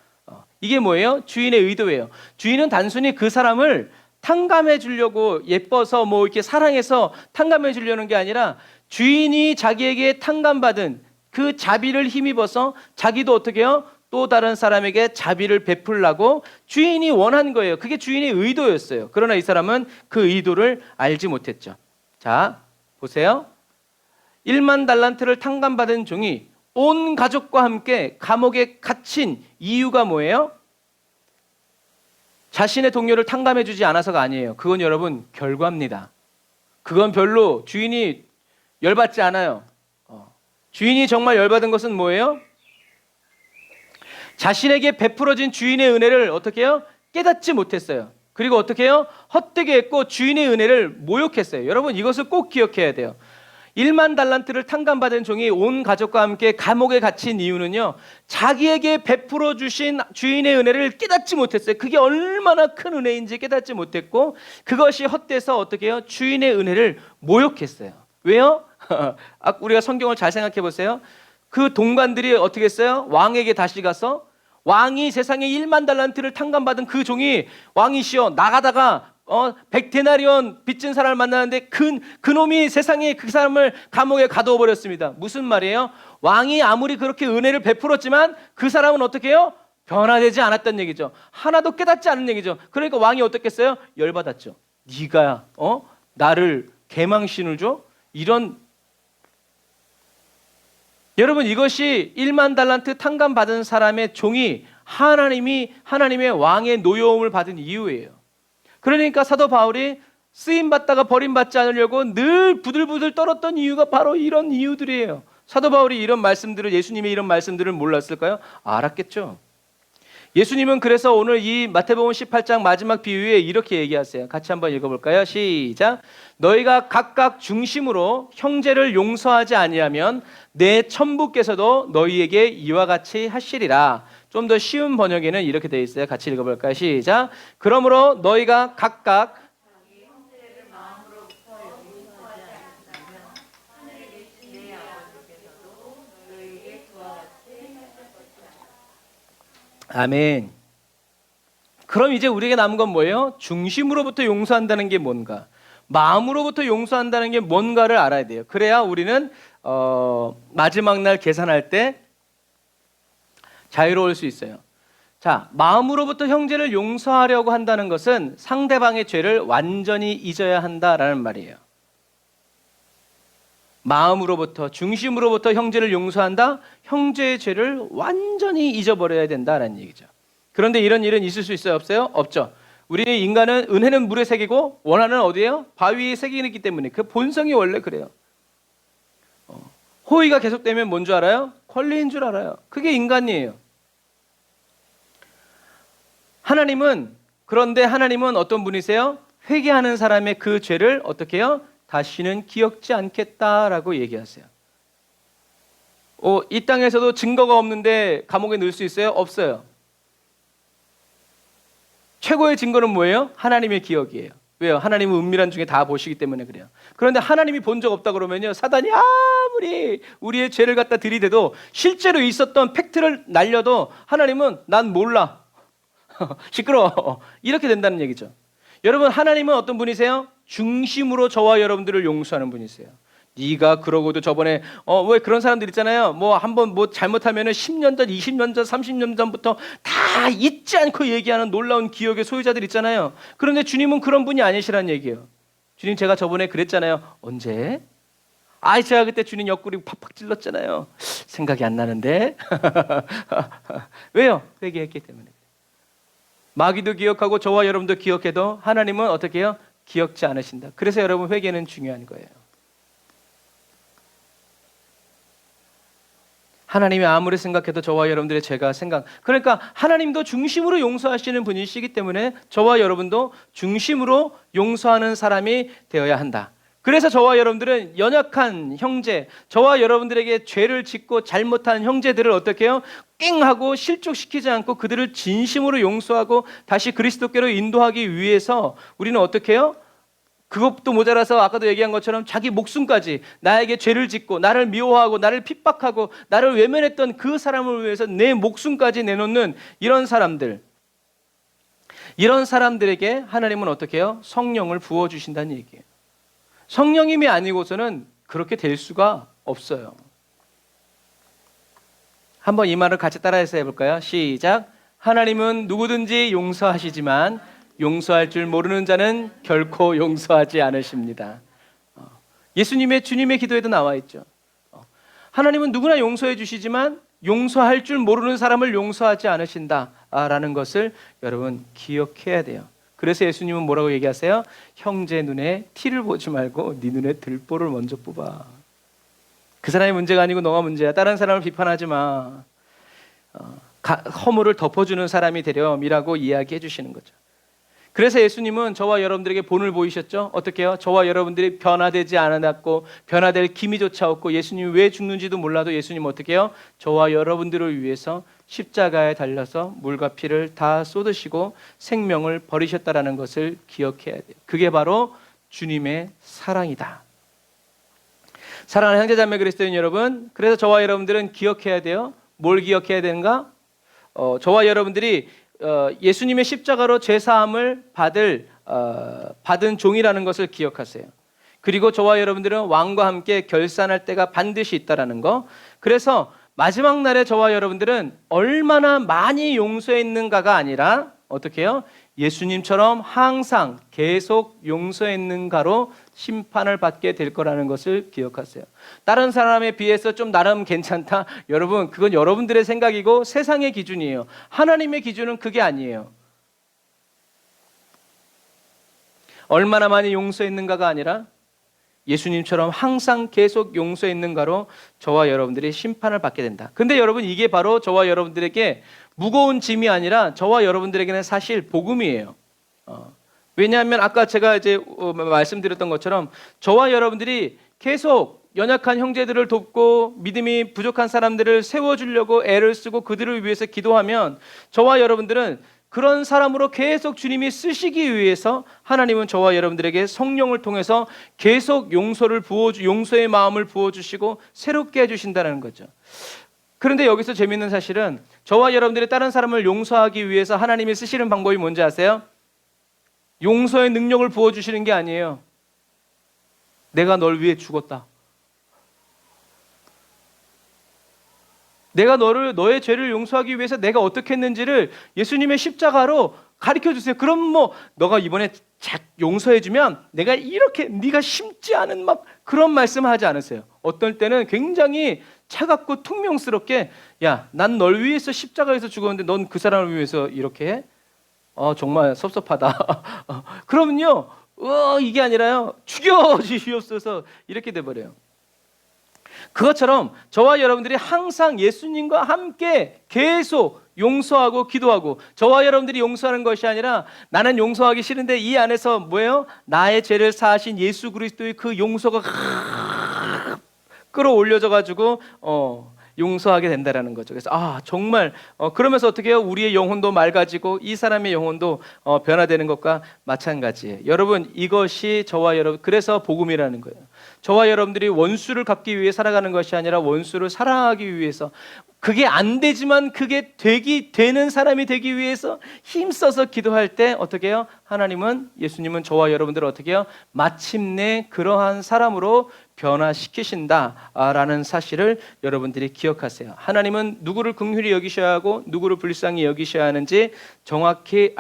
Speaker 1: 이게 뭐예요? 주인의 의도예요. 주인은 단순히 그 사람을 탕감해 주려고 예뻐서 뭐 이렇게 사랑해서 탕감해 주려는 게 아니라 주인이 자기에게 탕감받은 그 자비를 힘입어서 자기도 어떻게 해요? 또 다른 사람에게 자비를 베풀라고 주인이 원한 거예요. 그게 주인의 의도였어요. 그러나 이 사람은 그 의도를 알지 못했죠. 자, 보세요. 1만 달란트를 탕감받은 종이 온 가족과 함께 감옥에 갇힌 이유가 뭐예요? 자신의 동료를 탕감해 주지 않아서가 아니에요. 그건 여러분 결과입니다. 그건 별로 주인이 열받지 않아요. 주인이 정말 열받은 것은 뭐예요? 자신에게 베풀어진 주인의 은혜를 어떻게 해요? 깨닫지 못했어요. 그리고 어떻게 해요? 헛되게 했고 주인의 은혜를 모욕했어요. 여러분 이것을 꼭 기억해야 돼요. 1만 달란트를 탕감받은 종이 온 가족과 함께 감옥에 갇힌 이유는요, 자기에게 베풀어 주신 주인의 은혜를 깨닫지 못했어요. 그게 얼마나 큰 은혜인지 깨닫지 못했고 그것이 헛돼서 어떻게 해요? 주인의 은혜를 모욕했어요. 왜요? 우리가 성경을 잘 생각해 보세요. 그 동관들이 어떻게 했어요? 왕에게 다시 가서 왕이 세상에 1만 달란트를 탕감받은 그 종이 왕이시여 나가다가 100데나리온 빚진 사람을 만나는데 그놈이 세상에 그 사람을 감옥에 가두어 버렸습니다. 무슨 말이에요? 왕이 아무리 그렇게 은혜를 베풀었지만 그 사람은 어떻게 해요? 변화되지 않았다는 얘기죠. 하나도 깨닫지 않은 얘기죠. 그러니까 왕이 어떻겠어요? 열받았죠. 네가 나를 개망신을 줘? 이런 여러분 이것이 1만 달란트 탕감받은 사람의 종이 하나님의 왕의 노여움을 받은 이유예요. 그러니까 사도 바울이 쓰임받다가 버림받지 않으려고 늘 부들부들 떨었던 이유가 바로 이런 이유들이에요. 사도 바울이 이런 말씀들을 예수님의 이런 말씀들을 몰랐을까요? 알았겠죠. 예수님은 그래서 오늘 이 마태복음 18장 마지막 비유에 이렇게 얘기하세요. 같이 한번 읽어볼까요? 시작. 너희가 각각 중심으로 형제를 용서하지 아니하면 내 천부께서도 너희에게 이와 같이 하시리라. 좀 더 쉬운 번역에는 이렇게 되어 있어요. 같이 읽어볼까요? 시작. 그러므로 너희가 각각 아멘. 그럼 이제 우리에게 남은 건 뭐예요? 중심으로부터 용서한다는 게 뭔가, 마음으로부터 용서한다는 게 뭔가를 알아야 돼요. 그래야 우리는 마지막 날 계산할 때 자유로울 수 있어요. 자, 마음으로부터 형제를 용서하려고 한다는 것은 상대방의 죄를 완전히 잊어야 한다라는 말이에요. 마음으로부터, 중심으로부터 형제를 용서한다? 형제의 죄를 완전히 잊어버려야 된다라는 얘기죠. 그런데 이런 일은 있을 수 있어요? 없어요? 없죠. 우리 인간은 은혜는 물에 새기고 원한은 어디예요? 바위에 새기기 때문에 그 본성이 원래 그래요. 호의가 계속되면 뭔 줄 알아요? 권리인 줄 알아요. 그게 인간이에요. 그런데 하나님은 어떤 분이세요? 회개하는 사람의 그 죄를 어떻게 해요? 다시는 기억지 않겠다라고 얘기하세요. 이 땅에서도 증거가 없는데 감옥에 넣을 수 있어요? 없어요. 최고의 증거는 뭐예요? 하나님의 기억이에요. 왜요? 하나님은 은밀한 중에 다 보시기 때문에 그래요. 그런데 하나님이 본 적 없다 그러면요, 사단이 아무리 우리의 죄를 갖다 들이대도 실제로 있었던 팩트를 날려도 하나님은 난 몰라. 시끄러워. 이렇게 된다는 얘기죠. 여러분, 하나님은 어떤 분이세요? 중심으로 저와 여러분들을 용서하는 분이세요. 네가 그러고도 저번에 왜 그런 사람들 있잖아요. 뭐 한번 뭐 잘못하면은 10년 전, 20년 전, 30년 전부터 다 잊지 않고 얘기하는 놀라운 기억의 소유자들 있잖아요. 그런데 주님은 그런 분이 아니시라는 얘기예요. 주님, 제가 저번에 그랬잖아요. 언제? 제가 그때 주님 옆구리 팍팍 찔렀잖아요. 생각이 안 나는데. 왜요? 회개했기 때문에. 마귀도 기억하고 저와 여러분도 기억해도 하나님은 어떻게 해요? 기억지 않으신다. 그래서 여러분, 회개는 중요한 거예요. 하나님이 아무리 생각해도 저와 여러분들의 죄가 그러니까 하나님도 중심으로 용서하시는 분이시기 때문에 저와 여러분도 중심으로 용서하는 사람이 되어야 한다. 그래서 저와 여러분들은 연약한 형제, 저와 여러분들에게 죄를 짓고 잘못한 형제들을 어떻게 해요? 깽하고 실족시키지 않고 그들을 진심으로 용서하고 다시 그리스도께로 인도하기 위해서 우리는 어떻게 해요? 그것도 모자라서 아까도 얘기한 것처럼 자기 목숨까지, 나에게 죄를 짓고 나를 미워하고 나를 핍박하고 나를 외면했던 그 사람을 위해서 내 목숨까지 내놓는 이런 사람들에게 하나님은 어떻게 해요? 성령을 부어주신다는 얘기예요. 성령님이 아니고서는 그렇게 될 수가 없어요. 한번 이 말을 같이 따라해서 해볼까요? 시작. 하나님은 누구든지 용서하시지만 용서할 줄 모르는 자는 결코 용서하지 않으십니다. 주님의 기도에도 나와 있죠. 하나님은 누구나 용서해 주시지만 용서할 줄 모르는 사람을 용서하지 않으신다라는 것을 여러분 기억해야 돼요. 그래서 예수님은 뭐라고 얘기하세요? 형제 눈에 티를 보지 말고 네 눈에 들보를 먼저 뽑아. 그 사람이 문제가 아니고 너가 문제야. 다른 사람을 비판하지 마. 허물을 덮어주는 사람이 되렴이라고 이야기해 주시는 거죠. 그래서 예수님은 저와 여러분들에게 본을 보이셨죠? 어떻게 해요? 저와 여러분들이 변화되지 않았고 변화될 기미조차 없고 예수님이 왜 죽는지도 몰라도 예수님은 어떻게 해요? 저와 여러분들을 위해서 십자가에 달려서 물과 피를 다 쏟으시고 생명을 버리셨다라는 것을 기억해야 돼요. 그게 바로 주님의 사랑이다. 사랑하는 형제자매 그리스도인 여러분, 그래서 저와 여러분들은 기억해야 돼요. 뭘 기억해야 되는가? 저와 여러분들이 예수님의 십자가로 죄사함을 받은 종이라는 것을 기억하세요. 그리고 저와 여러분들은 왕과 함께 결산할 때가 반드시 있다라는 거. 그래서 마지막 날에 저와 여러분들은 얼마나 많이 용서했는가가 아니라 어떻게 해요? 예수님처럼 항상 계속 용서했는가로 심판을 받게 될 거라는 것을 기억하세요. 다른 사람에 비해서 좀 나름 괜찮다? 여러분, 그건 여러분들의 생각이고 세상의 기준이에요. 하나님의 기준은 그게 아니에요. 얼마나 많이 용서했는가가 아니라 예수님처럼 항상 계속 용서했는가로 저와 여러분들이 심판을 받게 된다. 근데 여러분, 이게 바로 저와 여러분들에게 무거운 짐이 아니라 저와 여러분들에게는 사실 복음이에요. 왜냐하면 아까 제가 이제 말씀드렸던 것처럼 저와 여러분들이 계속 연약한 형제들을 돕고 믿음이 부족한 사람들을 세워주려고 애를 쓰고 그들을 위해서 기도하면 저와 여러분들은 그런 사람으로 계속 주님이 쓰시기 위해서 하나님은 저와 여러분들에게 성령을 통해서 계속 용서의 마음을 부어주시고 새롭게 해주신다는 거죠. 그런데 여기서 재미있는 사실은 저와 여러분들이 다른 사람을 용서하기 위해서 하나님이 쓰시는 방법이 뭔지 아세요? 용서의 능력을 부어주시는 게 아니에요. 내가 널 위해 죽었다. 내가 너의 죄를 용서하기 위해서 내가 어떻게 했는지를 예수님의 십자가로 가르쳐 주세요. 그럼 뭐 너가 이번에 용서해주면 내가 이렇게 네가 심지 않은 막 그런 말씀을 하지 않으세요. 어떨 때는 굉장히 차갑고 퉁명스럽게 야, 난 널 위해서 십자가에서 죽었는데 넌 그 사람을 위해서 이렇게 해? 정말 섭섭하다. 그러면요, 이게 아니라요, 죽여주시옵소서 이렇게 돼버려요. 그것처럼 저와 여러분들이 항상 예수님과 함께 계속 용서하고 기도하고, 저와 여러분들이 용서하는 것이 아니라 나는 용서하기 싫은데 이 안에서 뭐예요? 나의 죄를 사하신 예수 그리스도의 그 용서가 끌어올려져 가지고 용서하게 된다라는 거죠. 그래서 정말 그러면서 어떻게 해요? 우리의 영혼도 맑아지고 이 사람의 영혼도 변화되는 것과 마찬가지예요. 여러분, 이것이 저와 여러분, 그래서 복음이라는 거예요. 저와 여러분들이 원수를 갚기 위해 살아가는 것이 아니라 원수를 사랑하기 위해서, 그게 안 되지만 그게 되는 사람이 되기 위해서 힘써서 기도할 때 어떻게 해요? 예수님은 저와 여러분들을 어떻게 해요? 마침내 그러한 사람으로 변화시키신다라는 사실을 여러분들이 기억하세요. 하나님은 누구를 긍휼히 여기셔야 하고 누구를 불쌍히 여기셔야 하는지 정확히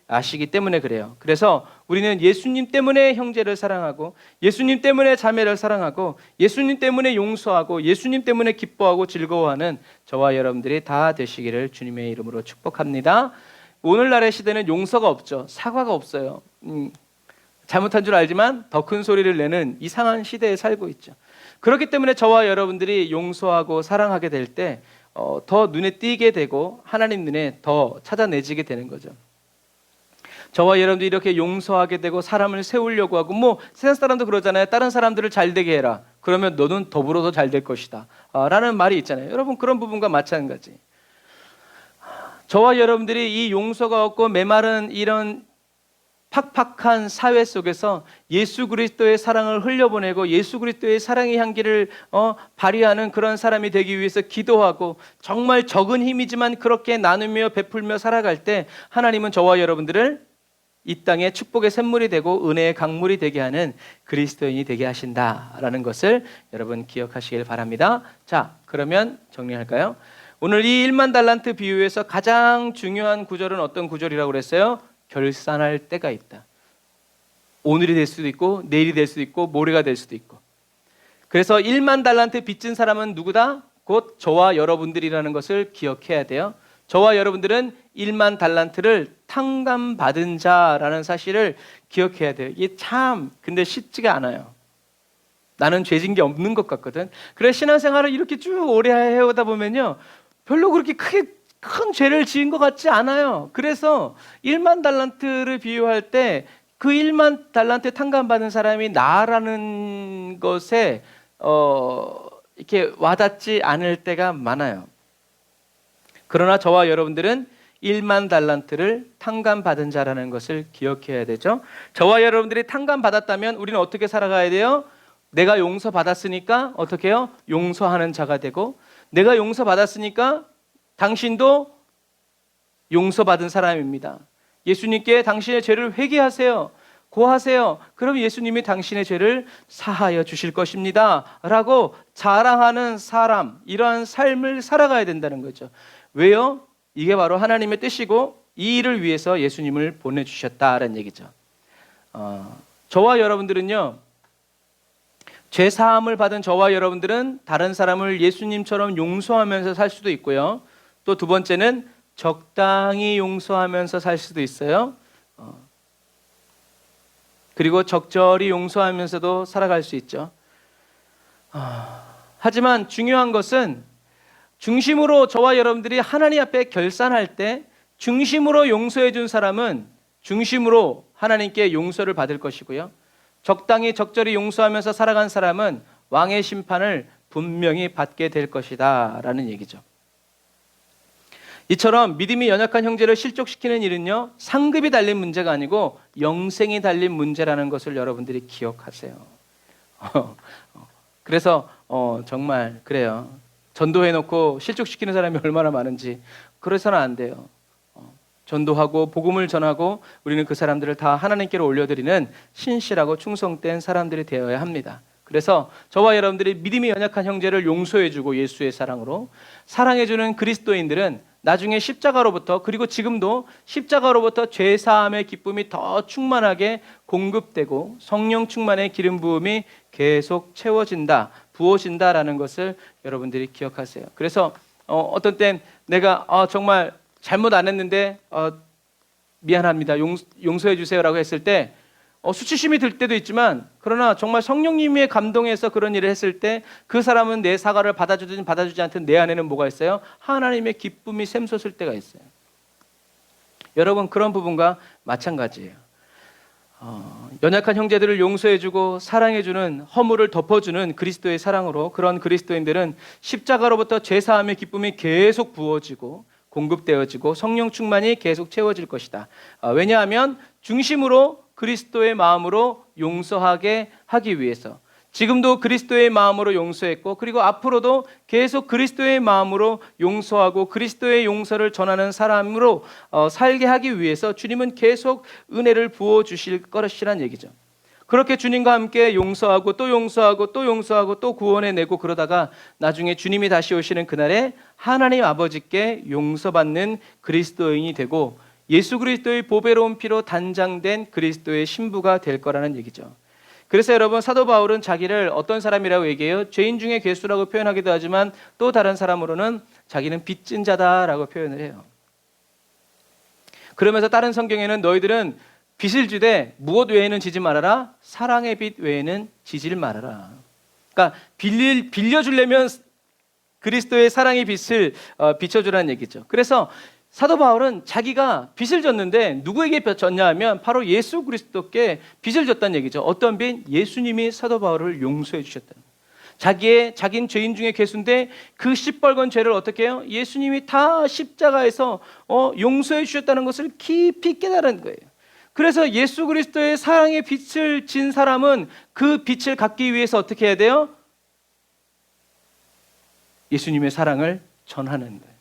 Speaker 1: 아시기 때문에 그래요. 그래서 우리는 예수님 때문에 형제를 사랑하고 예수님 때문에 자매를 사랑하고 예수님 때문에 용서하고 예수님 때문에 기뻐하고 즐거워하는 저와 여러분들이 다 되시기를 주님의 이름으로 축복합니다. 오늘날의 시대는 용서가 없죠. 사과가 없어요. 잘못한 줄 알지만 더 큰 소리를 내는 이상한 시대에 살고 있죠. 그렇기 때문에 저와 여러분들이 용서하고 사랑하게 될 때 더 눈에 띄게 되고 하나님 눈에 더 찾아내지게 되는 거죠. 저와 여러분들이 이렇게 용서하게 되고 사람을 세우려고 하고 세상 사람도 그러잖아요. 다른 사람들을 잘 되게 해라. 그러면 너는 더불어서 잘 될 것이다 라는 말이 있잖아요. 여러분 그런 부분과 마찬가지. 저와 여러분들이 이 용서가 없고 메마른 이런 팍팍한 사회 속에서 예수 그리스도의 사랑을 흘려보내고 예수 그리스도의 사랑의 향기를 발휘하는 그런 사람이 되기 위해서 기도하고 정말 적은 힘이지만 그렇게 나누며 베풀며 살아갈 때 하나님은 저와 여러분들을 이 땅에 축복의 샘물이 되고 은혜의 강물이 되게 하는 그리스도인이 되게 하신다라는 것을 여러분 기억하시길 바랍니다. 자, 그러면 정리할까요? 오늘 이 1만 달란트 비유에서 가장 중요한 구절은 어떤 구절이라고 그랬어요? 결산할 때가 있다. 오늘이 될 수도 있고 내일이 될 수도 있고 모레가 될 수도 있고. 그래서 1만 달란트 빚진 사람은 누구다? 곧 저와 여러분들이라는 것을 기억해야 돼요. 저와 여러분들은 1만 달란트를 탕감받은 자라는 사실을 기억해야 돼요. 이게 근데 쉽지가 않아요. 나는 죄진 게 없는 것 같거든. 그래서 신앙생활을 이렇게 쭉 오래 해오다 보면요, 별로 그렇게 큰 죄를 지은 것 같지 않아요. 그래서 1만 달란트를 비유할 때 그 1만 달란트 탕감받은 사람이 나라는 것에 이렇게 와닿지 않을 때가 많아요. 그러나 저와 여러분들은 1만 달란트를 탕감받은 자라는 것을 기억해야 되죠. 저와 여러분들이 탕감받았다면 우리는 어떻게 살아가야 돼요? 내가 용서받았으니까 어떻게 해요? 용서하는 자가 되고, 내가 용서받았으니까 당신도 용서받은 사람입니다. 예수님께 당신의 죄를 회개하세요. 고하세요. 그럼 예수님이 당신의 죄를 사하여 주실 것입니다 라고 자랑하는 사람, 이러한 삶을 살아가야 된다는 거죠. 왜요? 이게 바로 하나님의 뜻이고 이 일을 위해서 예수님을 보내주셨다라는 얘기죠. 저와 여러분들은요, 죄 사함을 받은 저와 여러분들은 다른 사람을 예수님처럼 용서하면서 살 수도 있고요. 또 두 번째는 적당히 용서하면서 살 수도 있어요. 그리고 적절히 용서하면서도 살아갈 수 있죠. 하지만 중요한 것은 중심으로 저와 여러분들이 하나님 앞에 결산할 때 중심으로 용서해 준 사람은 중심으로 하나님께 용서를 받을 것이고요. 적당히 적절히 용서하면서 살아간 사람은 왕의 심판을 분명히 받게 될 것이다 라는 얘기죠. 이처럼 믿음이 연약한 형제를 실족시키는 일은요, 상급이 달린 문제가 아니고 영생이 달린 문제라는 것을 여러분들이 기억하세요. 그래서 정말 그래요. 전도해놓고 실족시키는 사람이 얼마나 많은지 그래서는 안 돼요. 전도하고 복음을 전하고 우리는 그 사람들을 다 하나님께로 올려드리는 신실하고 충성된 사람들이 되어야 합니다. 그래서 저와 여러분들이 믿음이 연약한 형제를 용서해주고 예수의 사랑으로 사랑해주는 그리스도인들은 나중에 십자가로부터, 그리고 지금도 십자가로부터 죄사함의 기쁨이 더 충만하게 공급되고 성령 충만의 기름 부음이 계속 채워진다, 부어진다라는 것을 여러분들이 기억하세요. 그래서 어떤 땐 내가 정말 잘못 안 했는데 미안합니다, 용서해 주세요라고 했을 때 수치심이 들 때도 있지만, 그러나 정말 성령님의 감동에서 그런 일을 했을 때 그 사람은 내 사과를 받아주든 받아주지 않든 내 안에는 뭐가 있어요? 하나님의 기쁨이 샘솟을 때가 있어요. 여러분 그런 부분과 마찬가지예요. 연약한 형제들을 용서해주고 사랑해주는, 허물을 덮어주는 그리스도의 사랑으로 그런 그리스도인들은 십자가로부터 죄사함의 기쁨이 계속 부어지고 공급되어지고 성령 충만이 계속 채워질 것이다. 왜냐하면 중심으로 그리스도의 마음으로 용서하게 하기 위해서, 지금도 그리스도의 마음으로 용서했고 그리고 앞으로도 계속 그리스도의 마음으로 용서하고 그리스도의 용서를 전하는 사람으로 살게 하기 위해서 주님은 계속 은혜를 부어주실 것이란 얘기죠. 그렇게 주님과 함께 용서하고 또 용서하고 또 용서하고 또 구원해내고 그러다가 나중에 주님이 다시 오시는 그날에 하나님 아버지께 용서받는 그리스도인이 되고 예수 그리스도의 보배로운 피로 단장된 그리스도의 신부가 될 거라는 얘기죠. 그래서 여러분, 사도 바울은 자기를 어떤 사람이라고 얘기해요? 죄인 중에 괴수라고 표현하기도 하지만 또 다른 사람으로는 자기는 빚진 자다라고 표현을 해요. 그러면서 다른 성경에는 너희들은 빚을 지되 무엇 외에는 지지 말아라, 사랑의 빚 외에는 지질 말아라. 그러니까 빌려주려면 그리스도의 사랑의 빚을 비춰주라는 얘기죠. 그래서 사도 바울은 자기가 빚을 졌는데 누구에게 졌냐 하면 바로 예수 그리스도께 빚을 졌다는 얘기죠. 어떤 빚? 예수님이 사도 바울을 용서해 주셨다는 거예요. 자기는 죄인 중에 괴수인데 그 시뻘건 죄를 어떻게 해요? 예수님이 다 십자가에서 용서해 주셨다는 것을 깊이 깨달은 거예요. 그래서 예수 그리스도의 사랑의 빚을 진 사람은 그 빚을 갚기 위해서 어떻게 해야 돼요? 예수님의 사랑을 전하는 거예요.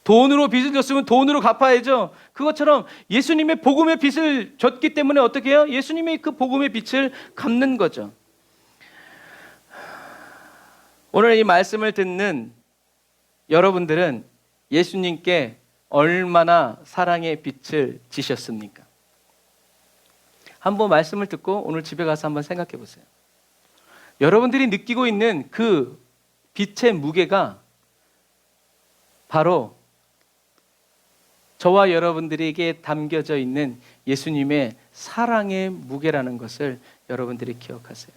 Speaker 1: 돈으로 빚을 졌으면 돈으로 갚아야죠. 그것처럼 예수님의 복음의 빚을 졌기 때문에 어떻게 해요? 예수님이 그 복음의 빚을 갚는 거죠. 오늘 이 말씀을 듣는 여러분들은 예수님께 얼마나 사랑의 빚을 지셨습니까? 한번 말씀을 듣고 오늘 집에 가서 한번 생각해 보세요. 여러분들이 느끼고 있는 그 빚의 무게가 바로 저와 여러분들에게 담겨져 있는 예수님의 사랑의 무게라는 것을 여러분들이 기억하세요.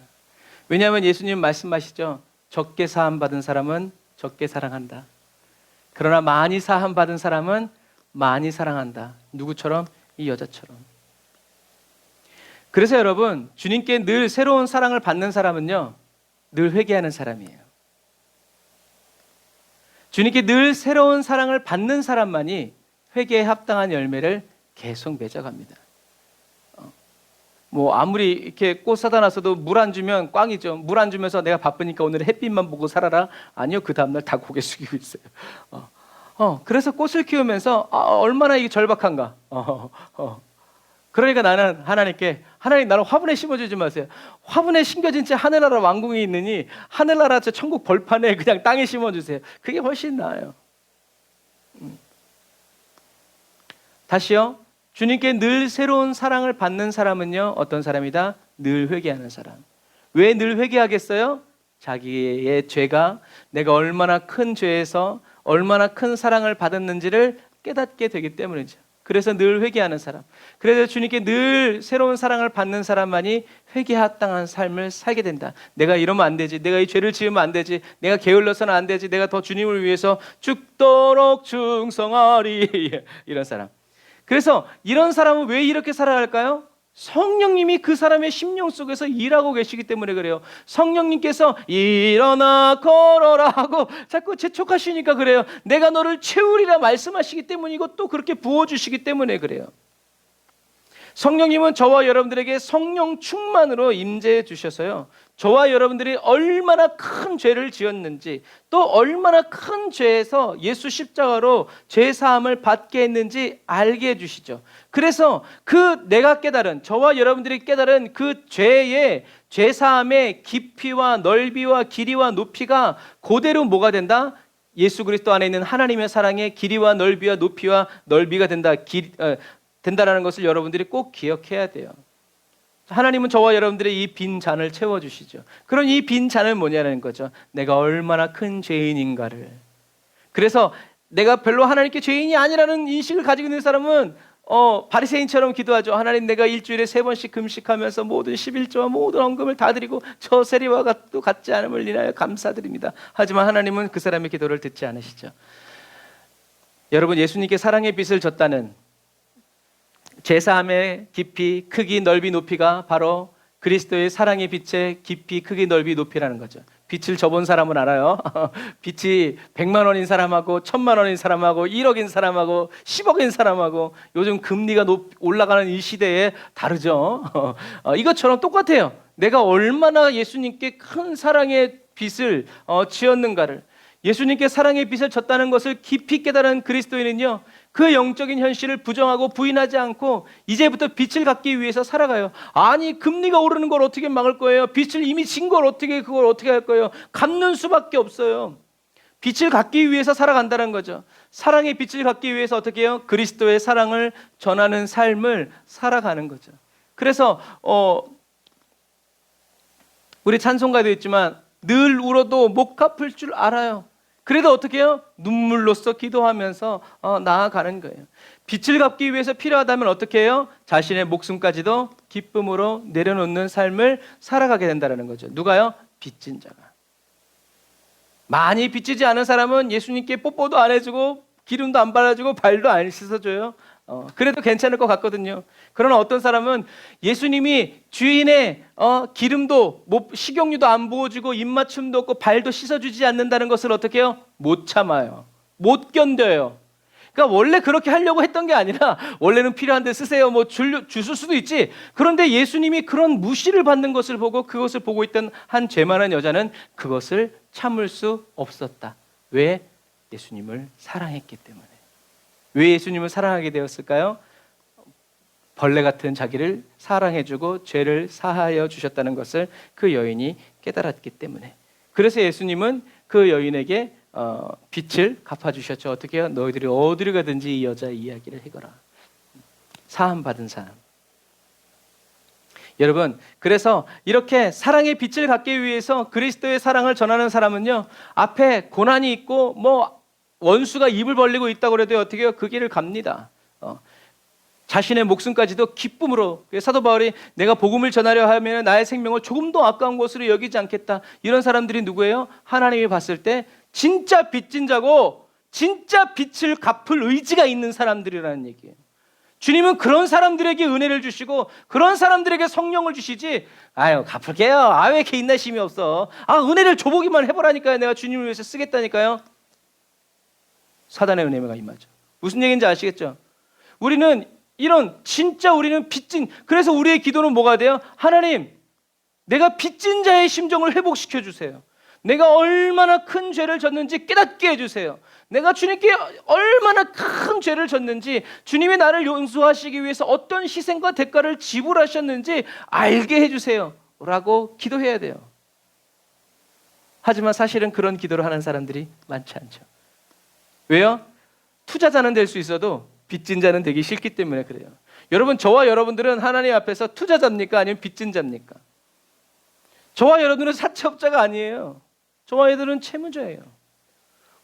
Speaker 1: 왜냐하면 예수님 말씀하시죠. 적게 사함받은 사람은 적게 사랑한다. 그러나 많이 사함받은 사람은 많이 사랑한다. 누구처럼? 이 여자처럼. 그래서 여러분, 주님께 늘 새로운 사랑을 받는 사람은요, 늘 회개하는 사람이에요. 주님께 늘 새로운 사랑을 받는 사람만이 회개에 합당한 열매를 계속 맺어갑니다. 뭐 아무리 이렇게 꽃 사다 놨어도 물 안 주면 꽝이죠. 물 안 주면서 내가 바쁘니까 오늘 햇빛만 보고 살아라. 아니요, 그 다음날 다 고개 숙이고 있어요. 그래서 꽃을 키우면서 얼마나 이게 절박한가. 그러니까 나는 하나님께, 하나님 나를 화분에 심어주지 마세요. 화분에 심겨진 채 하늘나라 왕궁이 있느니 하늘나라 저 천국 벌판에 그냥 땅에 심어주세요. 그게 훨씬 나아요. 다시요. 주님께 늘 새로운 사랑을 받는 사람은요, 어떤 사람이다? 늘 회개하는 사람. 왜 늘 회개하겠어요? 자기의 죄가 내가 얼마나 큰 죄에서 얼마나 큰 사랑을 받았는지를 깨닫게 되기 때문이죠. 그래서 늘 회개하는 사람. 그래서 주님께 늘 새로운 사랑을 받는 사람만이 회개에 합당한 삶을 살게 된다. 내가 이러면 안 되지. 내가 이 죄를 지으면 안 되지. 내가 게을러서는 안 되지. 내가 더 주님을 위해서 죽도록 충성하리. 이런 사람. 그래서 이런 사람은 왜 이렇게 살아갈까요? 성령님이 그 사람의 심령 속에서 일하고 계시기 때문에 그래요. 성령님께서 일어나 걸어라 하고 자꾸 재촉하시니까 그래요. 내가 너를 채우리라 말씀하시기 때문이고 또 그렇게 부어주시기 때문에 그래요. 성령님은 저와 여러분들에게 성령 충만으로 임재해 주셔서요, 저와 여러분들이 얼마나 큰 죄를 지었는지 또 얼마나 큰 죄에서 예수 십자가로 죄사함을 받게 했는지 알게 해주시죠. 그래서 그 내가 깨달은, 저와 여러분들이 깨달은 그 죄의 죄사함의 깊이와 넓이와 길이와 높이가 그대로 뭐가 된다? 예수 그리스도 안에 있는 하나님의 사랑의 길이와 넓이와 높이와 넓이가 된다라는 것을 여러분들이 꼭 기억해야 돼요. 하나님은 저와 여러분들의 이 빈 잔을 채워주시죠. 그럼 이 빈 잔은 뭐냐는 거죠. 내가 얼마나 큰 죄인인가를. 그래서 내가 별로 하나님께 죄인이 아니라는 인식을 가지고 있는 사람은 바리새인처럼 기도하죠. 하나님, 내가 일주일에 3번씩 금식하면서 모든 11조와 모든 헌금을 다 드리고 저 세리와 같지 않음을 인하여 감사드립니다. 하지만 하나님은 그 사람의 기도를 듣지 않으시죠. 여러분, 예수님께 사랑의 빚을 졌다는 제사함의 깊이, 크기, 넓이, 높이가 바로 그리스도의 사랑의 빛의 깊이, 크기, 넓이, 높이라는 거죠. 빛을 줘본 사람은 알아요. 빛이 100만 원인 사람하고 1000만 원인 사람하고 1억인 사람하고 10억인 사람하고 요즘 금리가 올라가는 이 시대에 다르죠. 이것처럼 똑같아요. 내가 얼마나 예수님께 큰 사랑의 빛을 지었는가를, 예수님께 사랑의 빛을 졌다는 것을 깊이 깨달은 그리스도인은요, 그 영적인 현실을 부정하고 부인하지 않고 이제부터 빛을 갖기 위해서 살아가요. 아니, 금리가 오르는 걸 어떻게 막을 거예요? 빛을 이미 진 걸 그걸 어떻게 할 거예요? 갚는 수밖에 없어요. 빛을 갖기 위해서 살아간다는 거죠. 사랑의 빛을 갖기 위해서 어떻게 해요? 그리스도의 사랑을 전하는 삶을 살아가는 거죠. 그래서 우리 찬송가에도 있지만 늘 울어도 못 갚을 줄 알아요. 그래도 어떻게 해요? 눈물로써 기도하면서 나아가는 거예요. 빛을 갚기 위해서 필요하다면 어떻게 해요? 자신의 목숨까지도 기쁨으로 내려놓는 삶을 살아가게 된다는 거죠. 누가요? 빚진 자가. 많이 빚지지 않은 사람은 예수님께 뽀뽀도 안 해주고 기름도 안 발라주고 발도 안 씻어줘요. 그래도 괜찮을 것 같거든요. 그러나 어떤 사람은 예수님이 주인의 기름도 식용유도 안 부어주고 입맞춤도 없고 발도 씻어주지 않는다는 것을 어떻게 해요? 못 참아요. 못 견뎌요. 그러니까 원래 그렇게 하려고 했던 게 아니라 원래는 필요한데 쓰세요. 뭐 주실 수도 있지. 그런데 예수님이 그런 무시를 받는 것을 보고 그것을 보고 있던 한 죄 많은 여자는 그것을 참을 수 없었다. 왜? 예수님을 사랑했기 때문에. 왜 예수님을 사랑하게 되었을까요? 벌레 같은 자기를 사랑해주고 죄를 사하여 주셨다는 것을 그 여인이 깨달았기 때문에. 그래서 예수님은 그 여인에게 빚을 갚아주셨죠. 어떻게 해요? 너희들이 어디로 가든지 이 여자의 이야기를 해거라. 사함받은 사람. 여러분, 그래서 이렇게 사랑의 빛을 갖기 위해서 그리스도의 사랑을 전하는 사람은요, 앞에 고난이 있고 원수가 입을 벌리고 있다고 해도 어떻게 해요? 그 길을 갑니다. 자신의 목숨까지도 기쁨으로. 사도 바울이 내가 복음을 전하려 하면 나의 생명을 조금도 아까운 것으로 여기지 않겠다. 이런 사람들이 누구예요? 하나님이 봤을 때 진짜 빚진 자고 진짜 빚을 갚을 의지가 있는 사람들이라는 얘기예요. 주님은 그런 사람들에게 은혜를 주시고 그런 사람들에게 성령을 주시지, 아유 갚을게요. 왜 이렇게 인내심이 없어. 은혜를 줘보기만 해보라니까요. 내가 주님을 위해서 쓰겠다니까요. 사단의 은혜가 임하죠. 무슨 얘기인지 아시겠죠? 우리는 우리는 빚진, 그래서 우리의 기도는 뭐가 돼요? 하나님, 내가 빚진 자의 심정을 회복시켜 주세요. 내가 얼마나 큰 죄를 졌는지 깨닫게 해주세요. 내가 주님께 얼마나 큰 죄를 졌는지, 주님이 나를 용서하시기 위해서 어떤 희생과 대가를 지불하셨는지 알게 해주세요 라고 기도해야 돼요. 하지만 사실은 그런 기도를 하는 사람들이 많지 않죠. 왜요? 투자자는 될 수 있어도 빚진 자는 되기 싫기 때문에 그래요. 여러분, 저와 여러분들은 하나님 앞에서 투자자입니까? 아니면 빚진 자입니까? 저와 여러분들은 사채업자가 아니에요. 저와 여러분들은 채무자예요.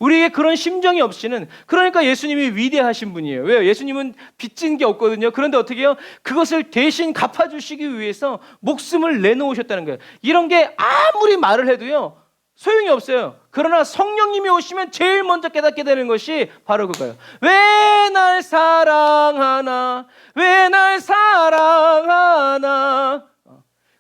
Speaker 1: 우리에게 그런 심정이 없이는, 그러니까 예수님이 위대하신 분이에요. 왜요? 예수님은 빚진 게 없거든요. 그런데 어떻게 해요? 그것을 대신 갚아주시기 위해서 목숨을 내놓으셨다는 거예요. 이런 게 아무리 말을 해도요, 소용이 없어요. 그러나 성령님이 오시면 제일 먼저 깨닫게 되는 것이 바로 그거예요. 왜 날 사랑하나? 왜 날 사랑하나?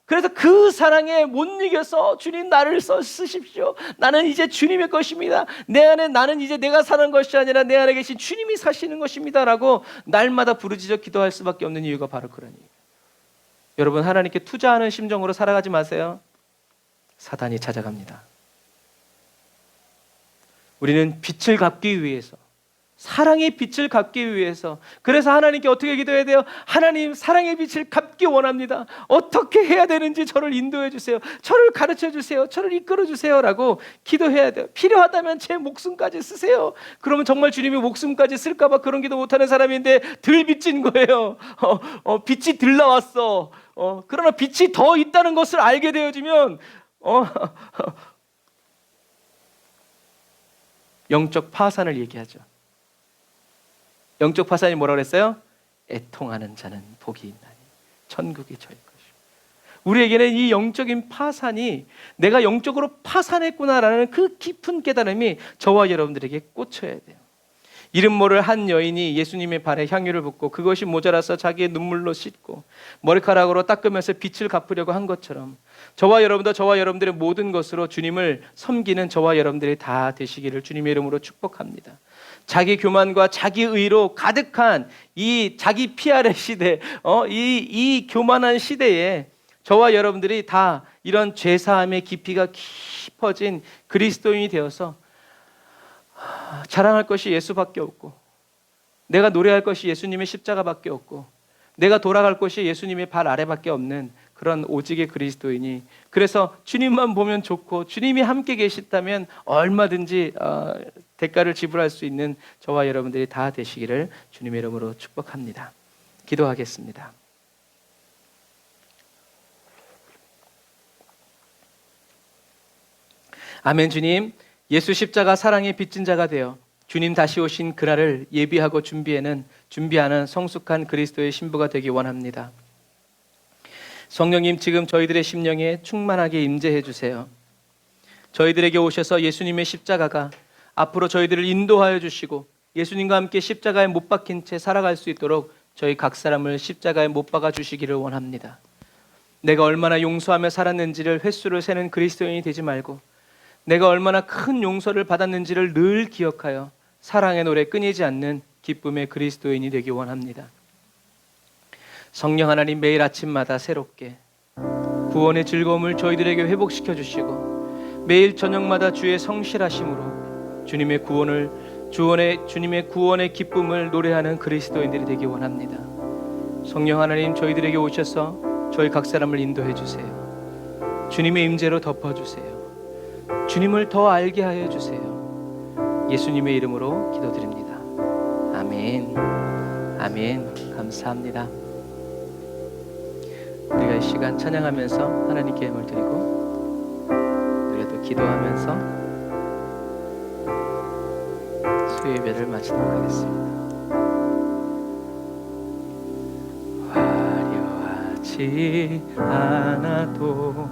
Speaker 1: 그래서 그 사랑에 못 이겨서 주님 나를 쓰십시오. 나는 이제 주님의 것입니다. 내 안에 나는 이제 내가 사는 것이 아니라 내 안에 계신 주님이 사시는 것입니다 라고 날마다 부르짖어 기도할 수밖에 없는 이유가 바로 그러니. 여러분, 하나님께 투자하는 심정으로 살아가지 마세요. 사단이 찾아갑니다. 우리는 빛을 갚기 위해서, 사랑의 빛을 갚기 위해서, 그래서 하나님께 어떻게 기도해야 돼요? 하나님, 사랑의 빛을 갚기 원합니다. 어떻게 해야 되는지 저를 인도해 주세요. 저를 가르쳐 주세요. 저를 이끌어 주세요 라고 기도해야 돼요. 필요하다면 제 목숨까지 쓰세요. 그러면 정말 주님이 목숨까지 쓸까 봐 그런 기도 못하는 사람인데 덜 빚진 거예요. 빛이 덜 나왔어. 그러나 빛이 더 있다는 것을 알게 되어지면 영적 파산을 얘기하죠. 영적 파산이 뭐라고 그랬어요? 애통하는 자는 복이 있나니 천국이 저일 것이고. 우리에게는 이 영적인 파산이, 내가 영적으로 파산했구나라는 그 깊은 깨달음이 저와 여러분들에게 꽂혀야 돼요. 이름 모를 한 여인이 예수님의 발에 향유를 붓고 그것이 모자라서 자기의 눈물로 씻고 머리카락으로 닦으면서 빚을 갚으려고 한 것처럼 저와 여러분도 저와 여러분들의 모든 것으로 주님을 섬기는 저와 여러분들이 다 되시기를 주님의 이름으로 축복합니다. 자기 교만과 자기 의로 가득한 이 자기 PR의 시대, 이 교만한 시대에 저와 여러분들이 다 이런 죄사함의 깊이가 깊어진 그리스도인이 되어서 자랑할 것이 예수밖에 없고, 내가 노래할 것이 예수님의 십자가밖에 없고, 내가 돌아갈 것이 예수님의 발 아래밖에 없는 그런 오직의 그리스도인이, 그래서 주님만 보면 좋고 주님이 함께 계시다면 얼마든지 대가를 지불할 수 있는 저와 여러분들이 다 되시기를 주님의 이름으로 축복합니다. 기도하겠습니다. 아멘. 주님, 예수 십자가 사랑의 빚진 자가 되어 주님 다시 오신 그날을 예비하고 준비하는 성숙한 그리스도의 신부가 되기 원합니다. 성령님, 지금 저희들의 심령에 충만하게 임재해 주세요. 저희들에게 오셔서 예수님의 십자가가 앞으로 저희들을 인도하여 주시고 예수님과 함께 십자가에 못 박힌 채 살아갈 수 있도록 저희 각 사람을 십자가에 못 박아 주시기를 원합니다. 내가 얼마나 용서하며 살았는지를 횟수를 세는 그리스도인이 되지 말고 내가 얼마나 큰 용서를 받았는지를 늘 기억하여 사랑의 노래 끊이지 않는 기쁨의 그리스도인이 되기 원합니다. 성령 하나님, 매일 아침마다 새롭게 구원의 즐거움을 저희들에게 회복시켜 주시고 매일 저녁마다 주의 성실하심으로 주님의 구원의 기쁨을 노래하는 그리스도인들이 되기 원합니다. 성령 하나님, 저희들에게 오셔서 저희 각 사람을 인도해 주세요. 주님의 임재로 덮어 주세요. 주님을 더 알게 하여 주세요. 예수님의 이름으로 기도드립니다. 아멘. 아멘. 감사합니다. 우리가 이 시간 찬양하면서 하나님께 힘을 드리고 우리가 또 기도하면서 수요 예배를 마치도록 하겠습니다. 화려하지 않아도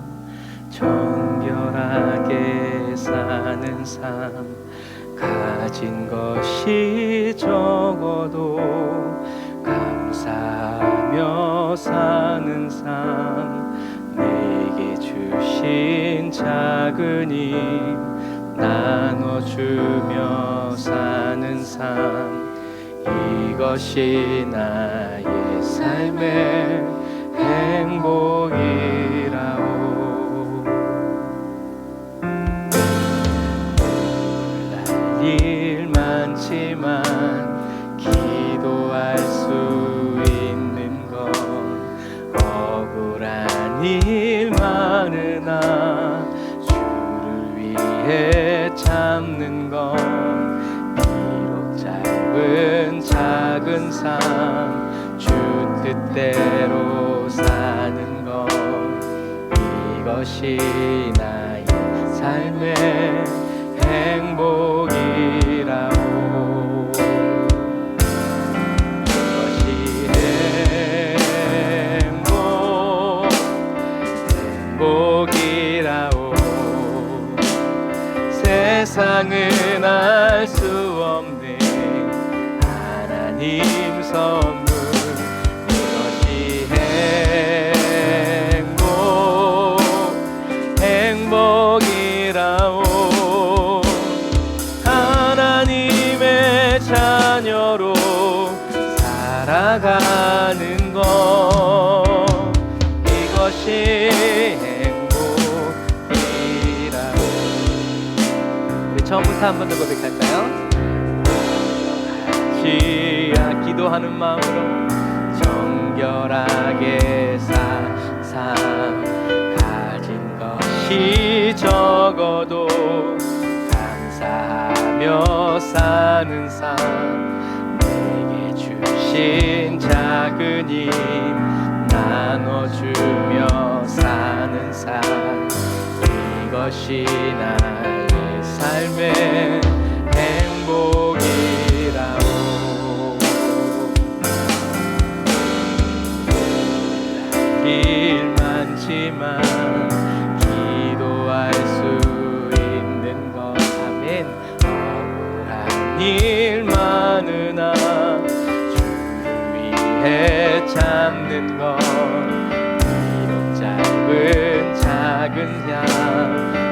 Speaker 1: 정결하게 사는 삶, 가진 것이 적어도 감사하며 사는 삶, 내게 주신 작은 힘 나눠주며 사는 삶, 이것이 나의 삶의 행복이라오. 일 많지만 기도할 수 있는 건 억울한 일 많으나 주를 위해 참는 건 비록 짧은 작은 삶, 주 뜻대로 사는 건 이것이 나의 삶의 행복이라오. 이것이 행복이라오. 세상은 알 수 없는 하나님 선물, 이것이 행복이라오. 자녀로 살아가는 것, 이것이 행복이라고. 우리 처음부터 한 번 더 고백할까요? 기도하는 마음으로 정결하게 삶, 가진 것이 적어도 감사하며 사는 삶, 내게 주신 작은 힘 나눠주며 사는 삶, 이것이 나의 삶의 행복이라오. 일 많지만 기도할 수 있는 것, 아멘. 억울한 일만 않으나 주를 위해 참는 것 비록 짧은 작은 향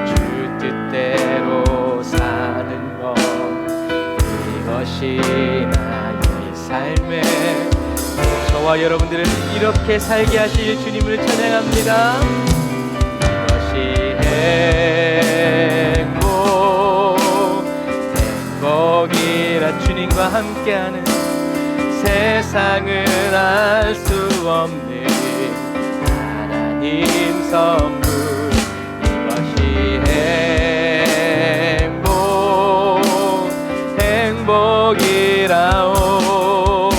Speaker 1: 주 뜻대로 사는 것 이것이 나의 삶의 저와 여러분들을 이렇게 살게 하실 주님을 찬양합니다. 이것이 행복이라 주님과 함께하는 세상은 알 수 없는 하나님 선물 이것이 행복이라오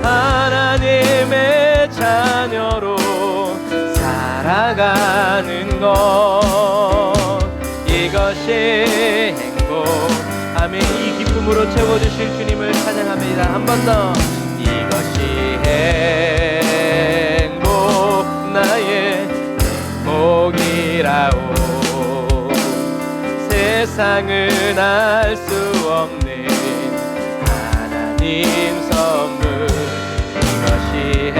Speaker 1: 하나님의 자녀로 살아가는 것 이것이 행복 아멘. 이 기쁨으로 채워주실 주님을 찬양합니다. 한 번 더 이것이 행복 나의 행복이라오 세상은 알 수 없는 하나님 선물 이것이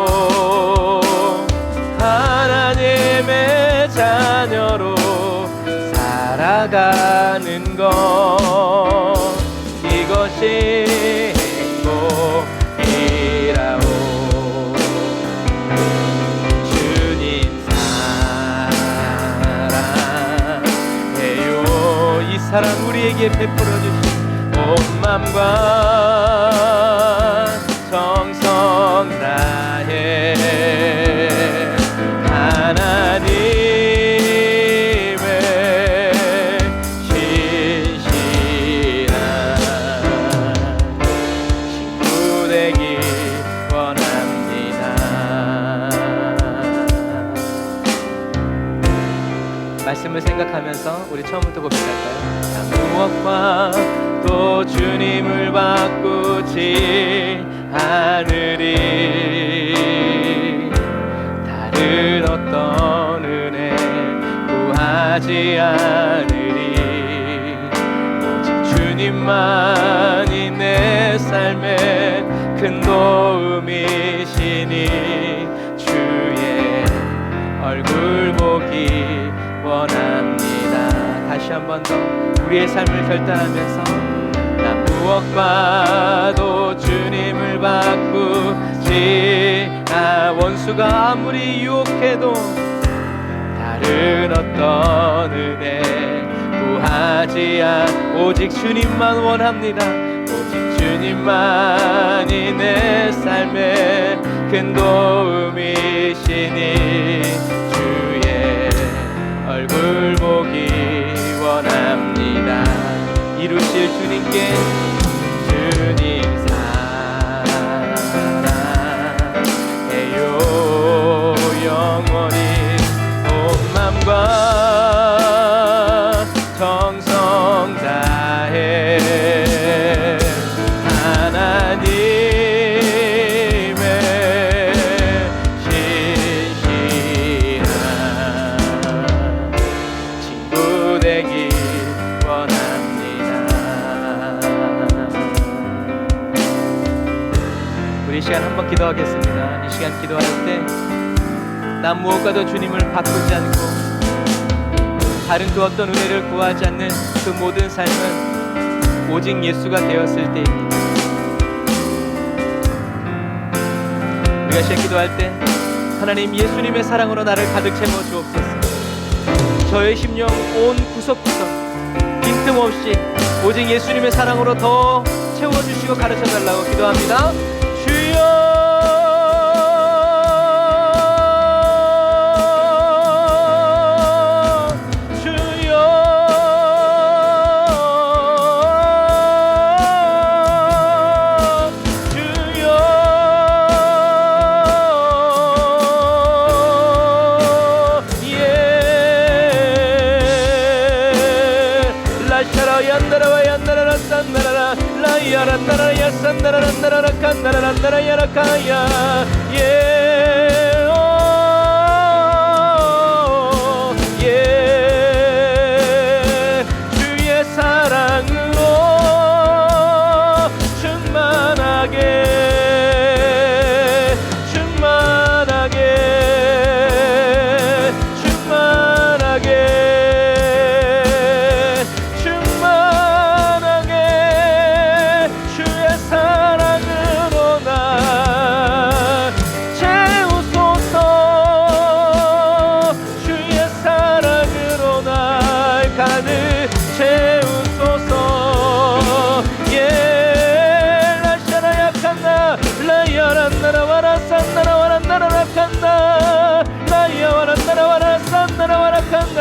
Speaker 1: 행복이라오 하나님의 자녀로 살아가는 것 이것이 행복이라오 주님 사랑해요 이 사랑 우리에게 베풀어 주신 온 맘과 정성 다해 하나님의 신실한 친구 되기 원합니다. 말씀을 생각하면서 우리 처음부터 고백할까요? 난 무엇과 또 주님을 바꾸지 않으리 다른 어떤 은혜 구하지 않으리 오직 주님만이 내 삶의 큰 도움이시니 주의 얼굴 보기 원합니다. 다시 한 번 더 우리의 삶을 결단하면서 난 무엇과도 주님을 바꾸지 원수가 아무리 유혹해도 다른 어떤 은혜 구하지 오직 주님만 원합니다. 오직 주님만이 내 삶의 큰 도움이시니 주의 얼굴 보기 원합니다. 이루실 주님께 주님 사랑해요 영원히 온 맘과 정성 다해 하나님의 신실한 친구 되기 우리 이 시간 한번 기도하겠습니다. 이 시간 기도할 때 난 무엇과도 주님을 바꾸지 않고 다른 그 어떤 은혜를 구하지 않는 그 모든 삶은 오직 예수가 되었을 때입니다. 우리가 시간 기도할 때 하나님 예수님의 사랑으로 나를 가득 채워 주옵소서. 저의 심령 온 구석구석 빈틈없이 오직 예수님의 사랑으로 더 채워주시고 가르쳐달라고 기도합니다. 주여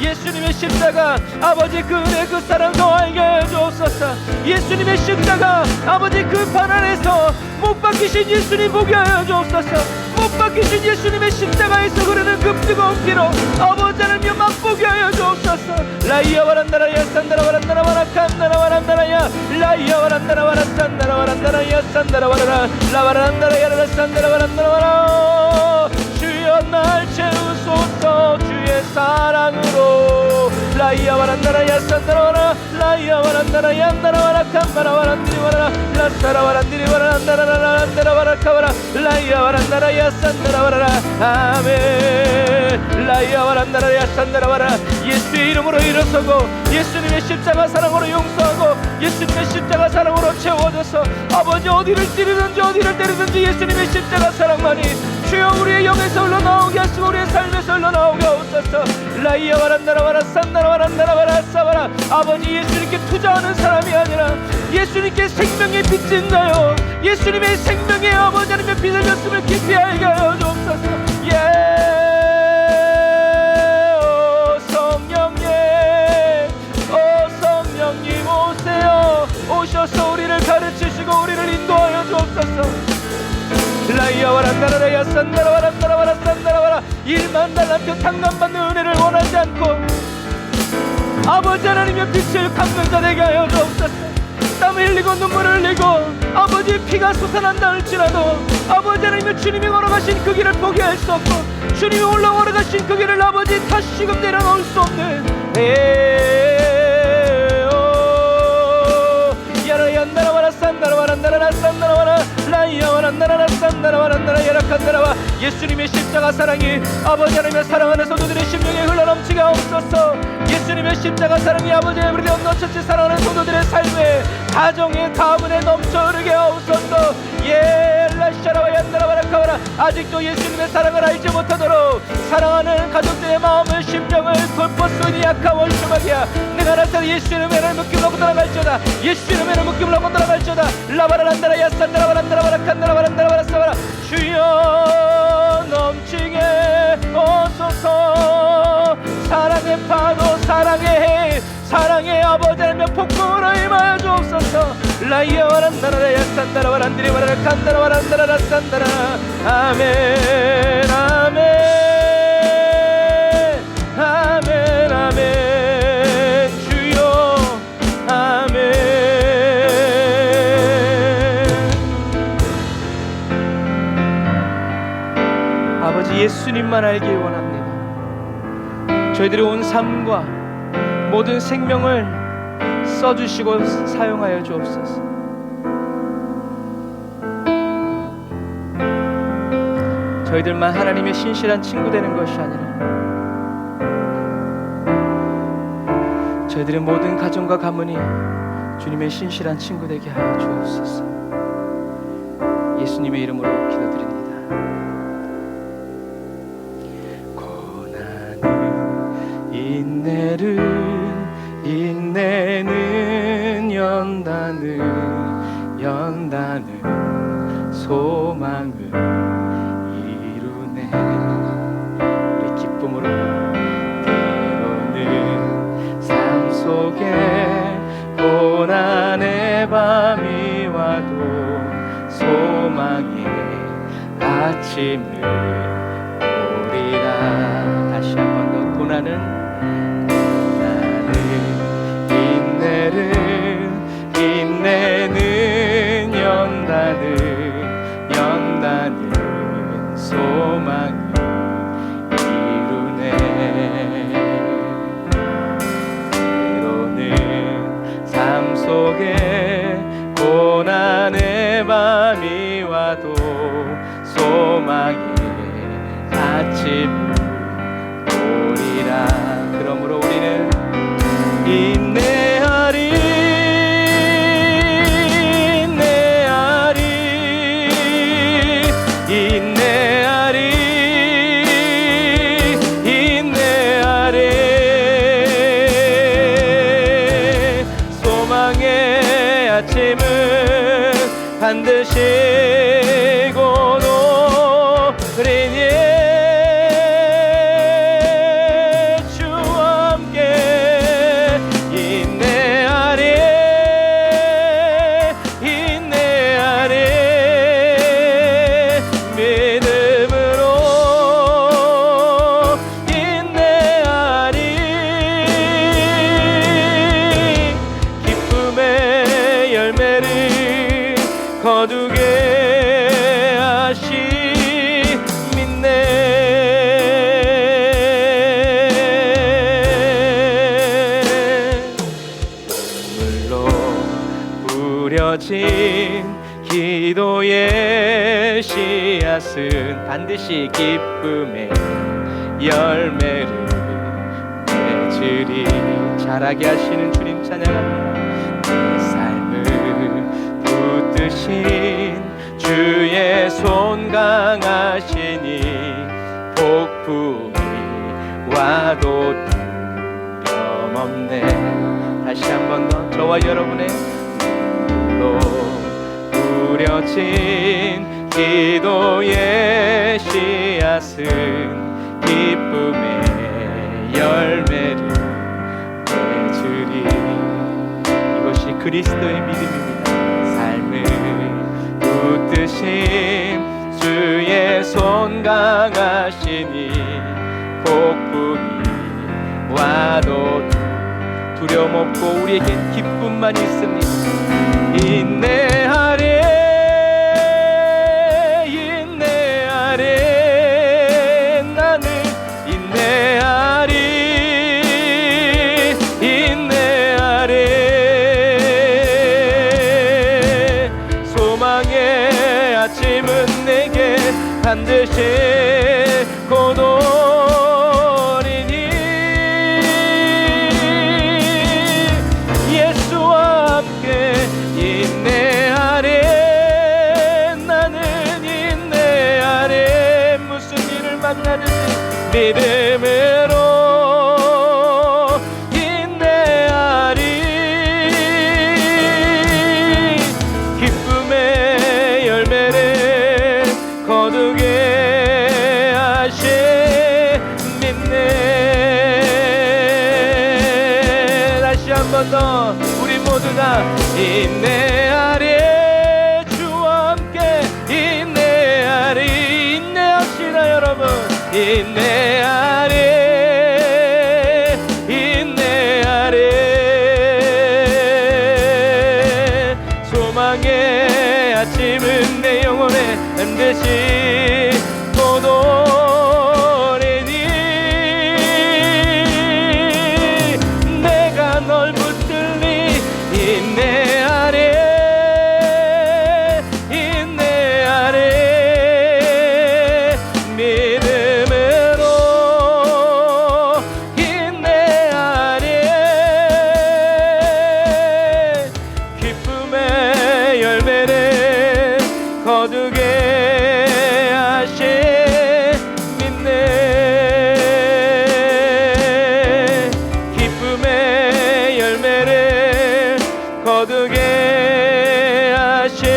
Speaker 1: 예수님의 십자가 아버지 그 은혜 그 사랑 더 알게 하여 주옵소서. 예수님의 십자가 아버지 그 판 안에서 못 박히신 예수님 보게 하여 주옵소서. 못 박히신 예수님의 십자가에서 흐르는 그 뜨거운 피로 아버지 하나님 맛보게 하여 주옵소서. 라이야 와란다라야 산다라 와란다라 와라칸다라 와란다라야 라이야 와란다라 와라산다라 와란다라야 산다라 와라라 라와란다라야 라산다라 와란다라 와라. 주여 날 채우소서 주의 사랑으로. 라이야 와란다라야 산다라 와라 라이야 와란다라야 안다라 와라칸바라 와란디리 와라 라사라 와란디리 와란다라라란다라 와라카와라 라이야 와란다라야 산다라 와라라. 아멘. 라이야 와란다라야 산다라 와라. 예수의 이름으로 일어서고 예수님의 십자가 사랑으로 용서하고 예수님의 십자가 사랑으로 채워져서 아버지 어디를 찌르든지 어디를 때리든지 예수님의 십자가 사랑만이 주여 우리의 영에서 흘러나오게 하시고 우리의 삶에서 흘러나오게 하옵소서. 라이야 와란다라 와라 산다라 와란다라 와라 사와라. 아버지 예수님께 투자하는 사람이 아니라 예수님께 생명의 빚진 자요 예수님의 생명의 아버지 하나님의 빚을 졌음을 깊이 알게 하여 주옵소서. 성령님 오세요. 오셔서 우리를 가르치시고 우리를 인도하여 주옵소서. 라이야 와란다라야 산다라 와란다라 와라 산다라 와라. 1만 달란트 탕감받는 은혜를 원하지 않고 아버지 하나님의 빛을 갚는 자 되게 하여 주옵소서. 땀 흘리고 눈물을 흘리고 아버지 피가 솟아난다 할지라도 아버지 하나님의 주님이 걸어가신 그 길을 포기할 수 없고 주님이 올라오르가신 그 길을 아버지 다시금 내려놓을 수 없는 야라얀다라 와라 산다라 와란다라 산다라 와라 라이야 와란다라 산다라 와란다라 야라칸다라와. 예수님의 십자가 사랑이 아버지 하나님의 사랑 안에서 우리들의 심령에 흘러넘치게 하옵소서. 예수님의 십자가 사랑이 아버지의 우리의 온전체 사랑하는 성도들의 삶에 가정의 가문에 넘쳐 흐르게 하옵소서. 라샤라와 얀다라바라카와라. 아직도 예수님의 사랑을 알지 못하도록 사랑하는 가족들의 마음을 심령을 돌포쓰니 약한 원수막이야. 내가 나타나 예수의 은혜를 묶임으로 떠나갈지어다. 예수의 은혜를 묶임으로 떠나갈지어다. 라바라란다라 야산다라 바란다라 바라칸다라 바란다라 바라사바라. 주여 넘치게 오소서. 사랑의 파도 사랑의 해 사랑의 아버지 하나님의 폭풍으로 임하여 주옵소서. 라이야 와란다라야 산다라 와란디리 와라라 칸다라 와란다라라 산다라. 아멘 아멘 아멘 아멘. 주여 아멘. 아버지 예수님만 알길 원합니다. 저희들의 온 삶과 모든 생명을 써주시고 사용하여 주옵소서. 저희들만 하나님의 신실한 친구 되는 것이 아니라 저희들의 모든 가정과 가문이 주님의 신실한 친구 되게 하여 주옵소서. 예수님의 이름으로 기도드립니다. 고난은 인내는 연단은 소망을 이루네. 우리 기쁨으로 때로는 삶 속에 고난의 밤이 와도 소망의 아침을 보리라. 다시 한 번 더. 고난은 인내는 연단은 소망을 이루네. 때로는 삶 속에 고난의 밤이 와도 소망의 아침을 보리라. 그러므로 우리는 인내하리 소망의 아침은 반드시 거두게 하심이네. 눈물로 뿌려진 기도의 씨앗은 반드시 기쁨의 열매를 맺으리. 자라게 하시는 주님 찬양합니다. 내 삶을 붙드신 주의 손 강하시니 폭풍이 와도 두려움없네. 다시 한 번 더 저와 여러분의 눈물로 뿌려진 기도의 씨앗은 기쁨의 열매를 맺으리. 이것이 그리스도의 믿음입니다. 삶을 붙드신 주의 손 강하시니 폭풍이 와도 두려움 없고 우리에겐 기쁨만 있습니다. 인내하리 나는 인내하리 소망의 아침은 내게 반드시 곧 오리니. 예수와 함께 인내하리 나는 인내하리. 무슨 일을 만나든지 믿음으로 인내하리. 기쁨의 열매를 거두게 하심이네. 다시 한 번 더 우리 모두 다 인내하리. 주와 함께 인내하리. 인내합시다 여러분. 인내하리 인내하리. 소망의 아침은 내 영혼에 반드시 곧 오리니. 내가 널 붙들리 인내하리 거두게 하심이네. 기쁨의 열매를 거두게 하심이네.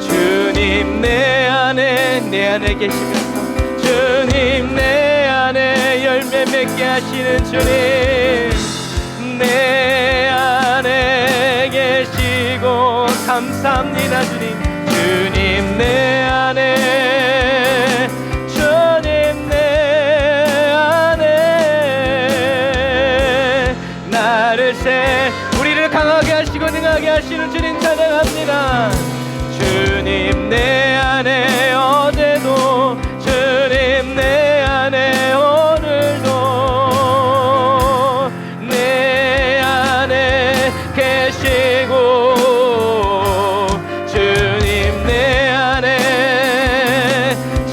Speaker 1: 주님 내 안에 계시면서 주님 내 안에 열매 맺게 하시는 주님 내 안에 계시고 감사합니다. 주님 주님 내 안에 주님 내 안에 나를 우리를 강하게 하시고 능하게 하시는 주님 찬양합니다. 주님 내 안에 어제도 주님 내 안에 오늘도 내 안에 계시고 주님 내 안에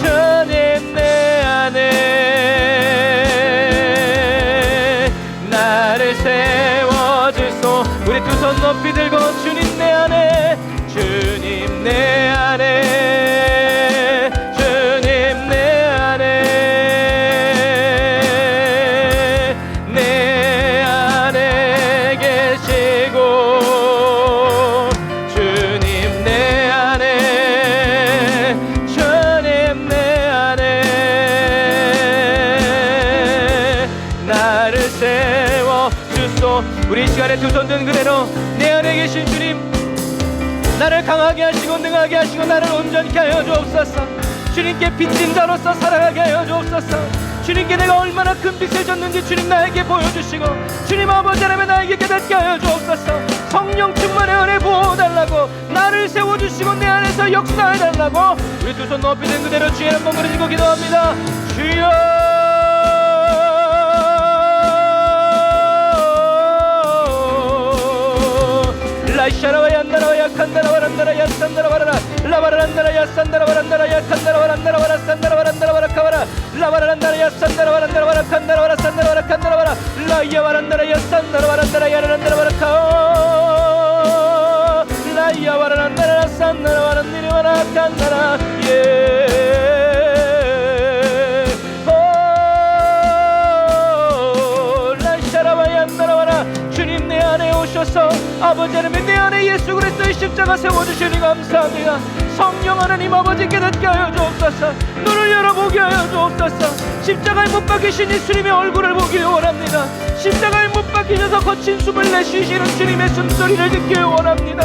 Speaker 1: 주님 내 안에 나를 세워주소. 우리 두 손 높이 들고 주님 내 안에 주님 내 안에 주님 내 안에 내 안에 계시고 주님 내 안에 주님 내 안에 나를 세워주소. 우리 이 시간에 두 손 든 그대로 내 안에 계신 주님 나를 강하게 하시고 능하게 하시고 나를 온전케 하여 주옵소서. 주님께 빚진 자로서 살아가게 하여 주옵소서. 주님께 내가 얼마나 큰 빚을 졌는지 주님 나에게 보여주시고, 주님 아버지 하나님 나에게 깨닫게 하여 주옵소서. 성령 충만의 은혜 부어달라고, 나를 세워주시고 내 안에서 역사해달라고. 우리 두 손 높이 든 그대로 주의 한번 부르짖고 기도합니다. 주여 라이샤라와야 나라와야 칸다라와란다라야 산다라와라라 라바라란다라야 산다라와란다라야 칸다라와란다라와라 산다라와란다라와라 카와라 라바라란다라야 산다라와란다라와라 칸다라와라 산다라와라 칸다라와라 라이야와란다라야 산다라와란다라야 란다라와라 카오 라이야와란다라야 산다라와란다라와라 칸다라 라이샤라와야 나라와라. 주님 내 안에 오셔서 아버지 하나님 내 안에 예수 그리스도의 십자가 세워주시니 감사합니다. 성령 하나님 아버지 깨닫게 하여 주옵소서. 눈을 열어보게 하여 주옵소서. 십자가에 못 박히신 예수님의 얼굴을 보기를 원합니다. 십자가에 못 박히셔서 거친 숨을 내쉬시는 주님의 숨소리를 듣기를 원합니다.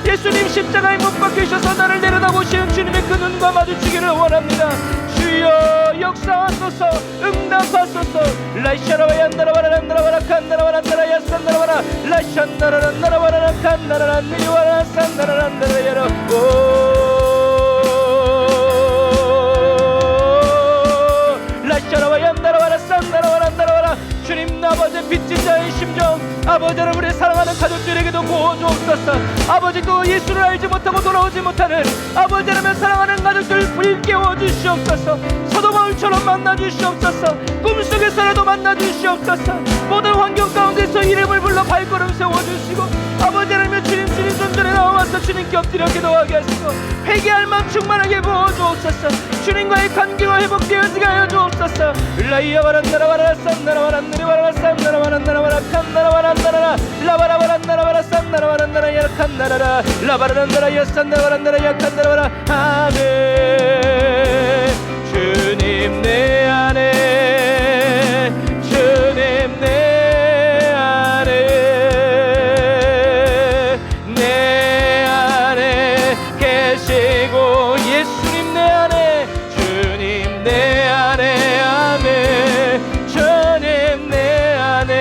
Speaker 1: 예수님 십자가에 못 박히셔서 나를 내려다보시는 주님의 그 눈과 마주치기를 원합니다. 주여 역사하소서, 응답하소서. 라이샤라와야 나라와라 나라와라 칸나라와라 나라야 산나라와라 라이샤나라라 나라와라 칸나라라 니와라 산나라라 나라야라. 오 라이샤라와야 나라와라 산나라와라 나라와라. 주님 아버지 빚진 자의 심정 아버지를 우리 사랑하는 가족들에게도 보여주옵소서. 아버지 또 예수를 알지 못하고 돌아오지 못하는 아버지라면 사랑하는 가족들 일깨워 주시옵소서. 사도바울처럼 만나 주시옵소서. 꿈속에서라도 만나 주시옵소서. 모든 환경 가운데서 이름을 불러 발걸음 세워주시고 아버지라면 주님 손전에 나와서 주님께 엎드려 기도하게 하시고 회개할 마음 충만하게 부어주옵소서. 주님과의 관계가 회복되어지게 하여 주옵소서. 라이야와란나라와라 산나라와란나라와라 산나라와란나라와라 칸나라와란나라라 라바라바란나라와라 산나라와란나라야 칸나라라 라바라란나라야 산나라와란나라야 칸나라와라. 아멘. 주님 내 안에 주님 내 안에 내 안에 계시고 예수님 내 안에 주님 내 안에 아멘. 주님 내 안에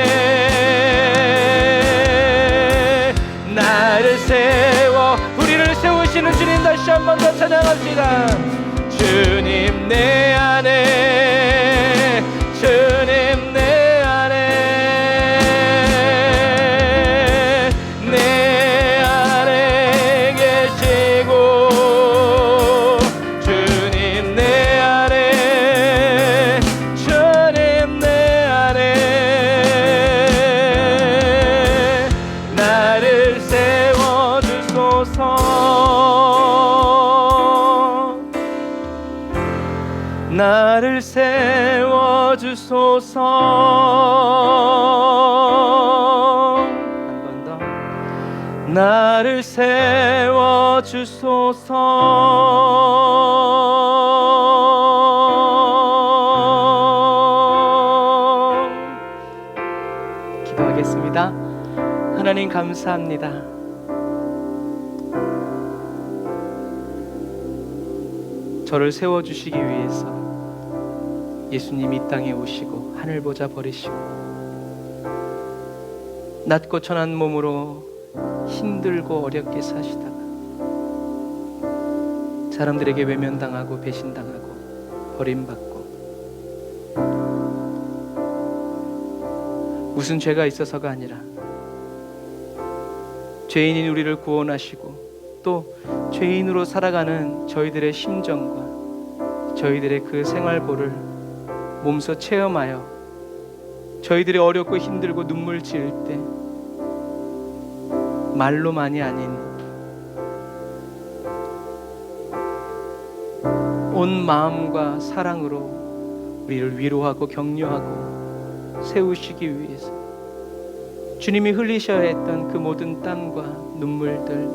Speaker 1: 나를 세워 우리를 세우시는 주님 다시 한 번 더 찬양합시다. 주님 내 안에 주님 내 안에 내 안에 계시고 주님 내 안에 주님 내 안에 나를 세워주소서. 나를 세워주소서. 한 번 더. 나를 세워주소서. 기도하겠습니다. 하나님 감사합니다. 저를 세워주시기 위해서 예수님이 이 땅에 오시고 하늘 보좌 버리시고 낮고 천한 몸으로 힘들고 어렵게 사시다가 사람들에게 외면당하고 배신당하고 버림받고 무슨 죄가 있어서가 아니라 죄인인 우리를 구원하시고 또 죄인으로 살아가는 저희들의 심정과 저희들의 그 생활고를 몸소 체험하여 저희들이 어렵고 힘들고 눈물 지을 때 말로만이 아닌 온 마음과 사랑으로 우리를 위로하고 격려하고 세우시기 위해서 주님이 흘리셔야 했던 그 모든 땀과 눈물들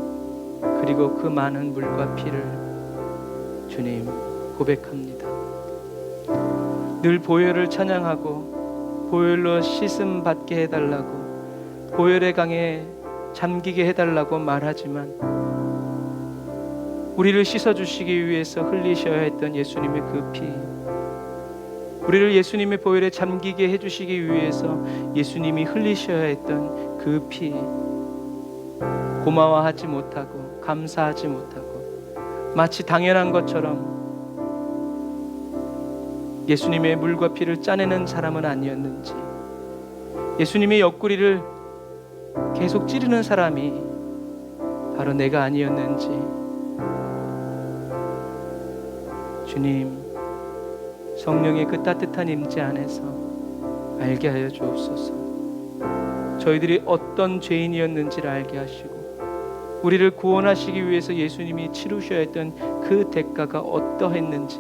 Speaker 1: 그리고 그 많은 물과 피를 주님 고백합니다. 늘 보혈을 찬양하고 보혈로 씻음 받게 해달라고 보혈의 강에 잠기게 해달라고 말하지만 우리를 씻어주시기 위해서 흘리셔야 했던 예수님의 그 피 우리를 예수님의 보혈에 잠기게 해주시기 위해서 예수님이 흘리셔야 했던 그 피, 고마워하지 못하고 감사하지 못하고 마치 당연한 것처럼 예수님의 물과 피를 짜내는 사람은 아니었는지, 예수님의 옆구리를 계속 찌르는 사람이 바로 내가 아니었는지, 주님, 성령의 그 따뜻한 임재 안에서 알게 하여 주옵소서. 저희들이 어떤 죄인이었는지를 알게 하시고, 우리를 구원하시기 위해서 예수님이 치르셔야 했던 그 대가가 어떠했는지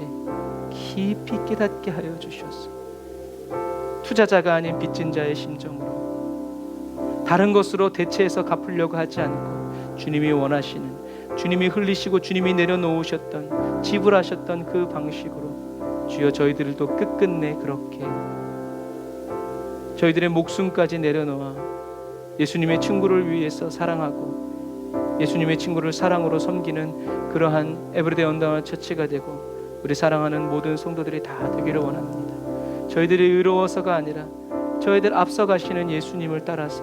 Speaker 1: 깊이 깨닫게 하여 주셨소. 투자자가 아닌 빚진 자의 심정으로 다른 것으로 대체해서 갚으려고 하지 않고 주님이 원하시는, 주님이 흘리시고 주님이 내려놓으셨던, 지불하셨던 그 방식으로 주여 저희들도 끝끝내 그렇게 저희들의 목숨까지 내려놓아 예수님의 친구를 위해서 사랑하고 예수님의 친구를 사랑으로 섬기는 그러한 에브리데이 언더원 처치가 되고 우리 사랑하는 모든 성도들이 다 되기를 원합니다. 저희들이 의로워서가 아니라 저희들 앞서가시는 예수님을 따라서,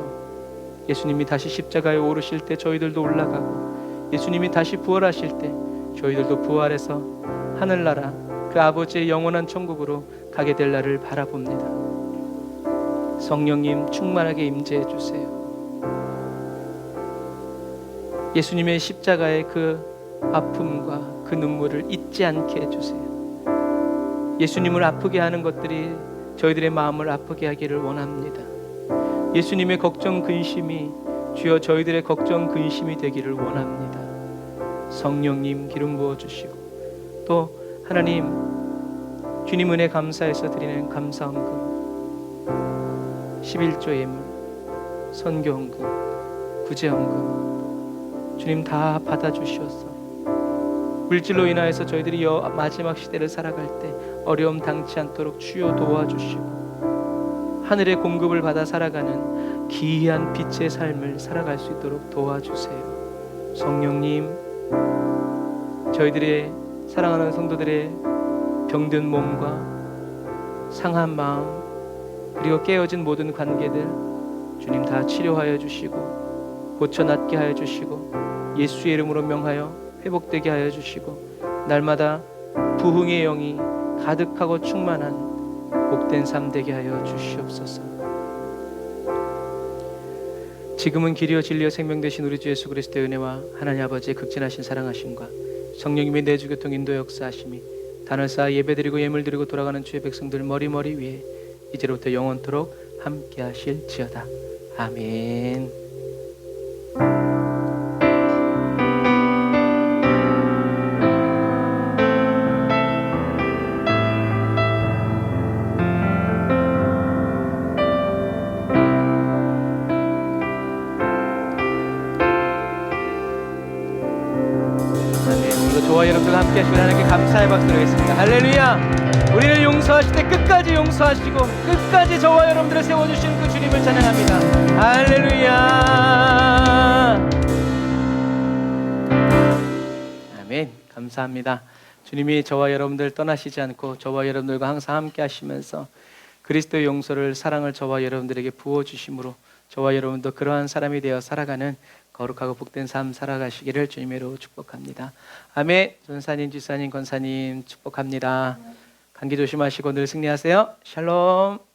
Speaker 1: 예수님이 다시 십자가에 오르실 때 저희들도 올라가고, 예수님이 다시 부활하실 때 저희들도 부활해서 하늘나라 그 아버지의 영원한 천국으로 가게 될 날을 바라봅니다. 성령님 충만하게 임재해 주세요. 예수님의 십자가의 그 아픔과 그 눈물을 잊지 않게 해주세요. 예수님을 아프게 하는 것들이 저희들의 마음을 아프게 하기를 원합니다. 예수님의 걱정 근심이 주여 저희들의 걱정 근심이 되기를 원합니다. 성령님 기름 부어주시고, 또 하나님 주님 은혜 감사해서 드리는 감사헌금, 11조 예물, 선교헌금, 구제헌금 주님 다 받아주시옵소서. 물질로 인하여서 저희들이 마지막 시대를 살아갈 때 어려움 당치 않도록 주여 도와주시고, 하늘의 공급을 받아 살아가는 기이한 빛의 삶을 살아갈 수 있도록 도와주세요. 성령님, 저희들의 사랑하는 성도들의 병든 몸과 상한 마음, 그리고 깨어진 모든 관계들 주님 다 치료하여 주시고 고쳐 낫게 하여 주시고 예수의 이름으로 명하여 회복되게 하여 주시고, 날마다 부흥의 영이 가득하고 충만한 복된 삶 되게 하여 주시옵소서. 지금은 길이요 진리요 생명 되신 우리 주 예수 그리스도의 은혜와 하나님 아버지의 극진하신 사랑하심과 성령님의 내주 교통 인도 역사하심이 단을 쌓아 예배드리고 예물드리고 돌아가는 주의 백성들 머리머리 위에 이제로부터 영원토록 함께 하실지어다. 아멘. 저와 여러분들과 함께 하시고 하나님께 감사의 박수 드리겠습니다. 할렐루야. 우리를 용서하실 때 끝까지 용서하시고 끝까지 저와 여러분들을 세워주신 그 주님을 찬양합니다. 할렐루야. 아멘. 감사합니다. 주님이 저와 여러분들 떠나시지 않고 저와 여러분들과 항상 함께 하시면서 그리스도의 용서를, 사랑을 저와 여러분들에게 부어주심으로 저와 여러분도 그러한 사람이 되어 살아가는 거룩하고 복된 삶 살아가시기를 주님으로 축복합니다. 아멘. 전사님, 지사님, 권사님 축복합니다. 감기 조심하시고 늘 승리하세요. 샬롬.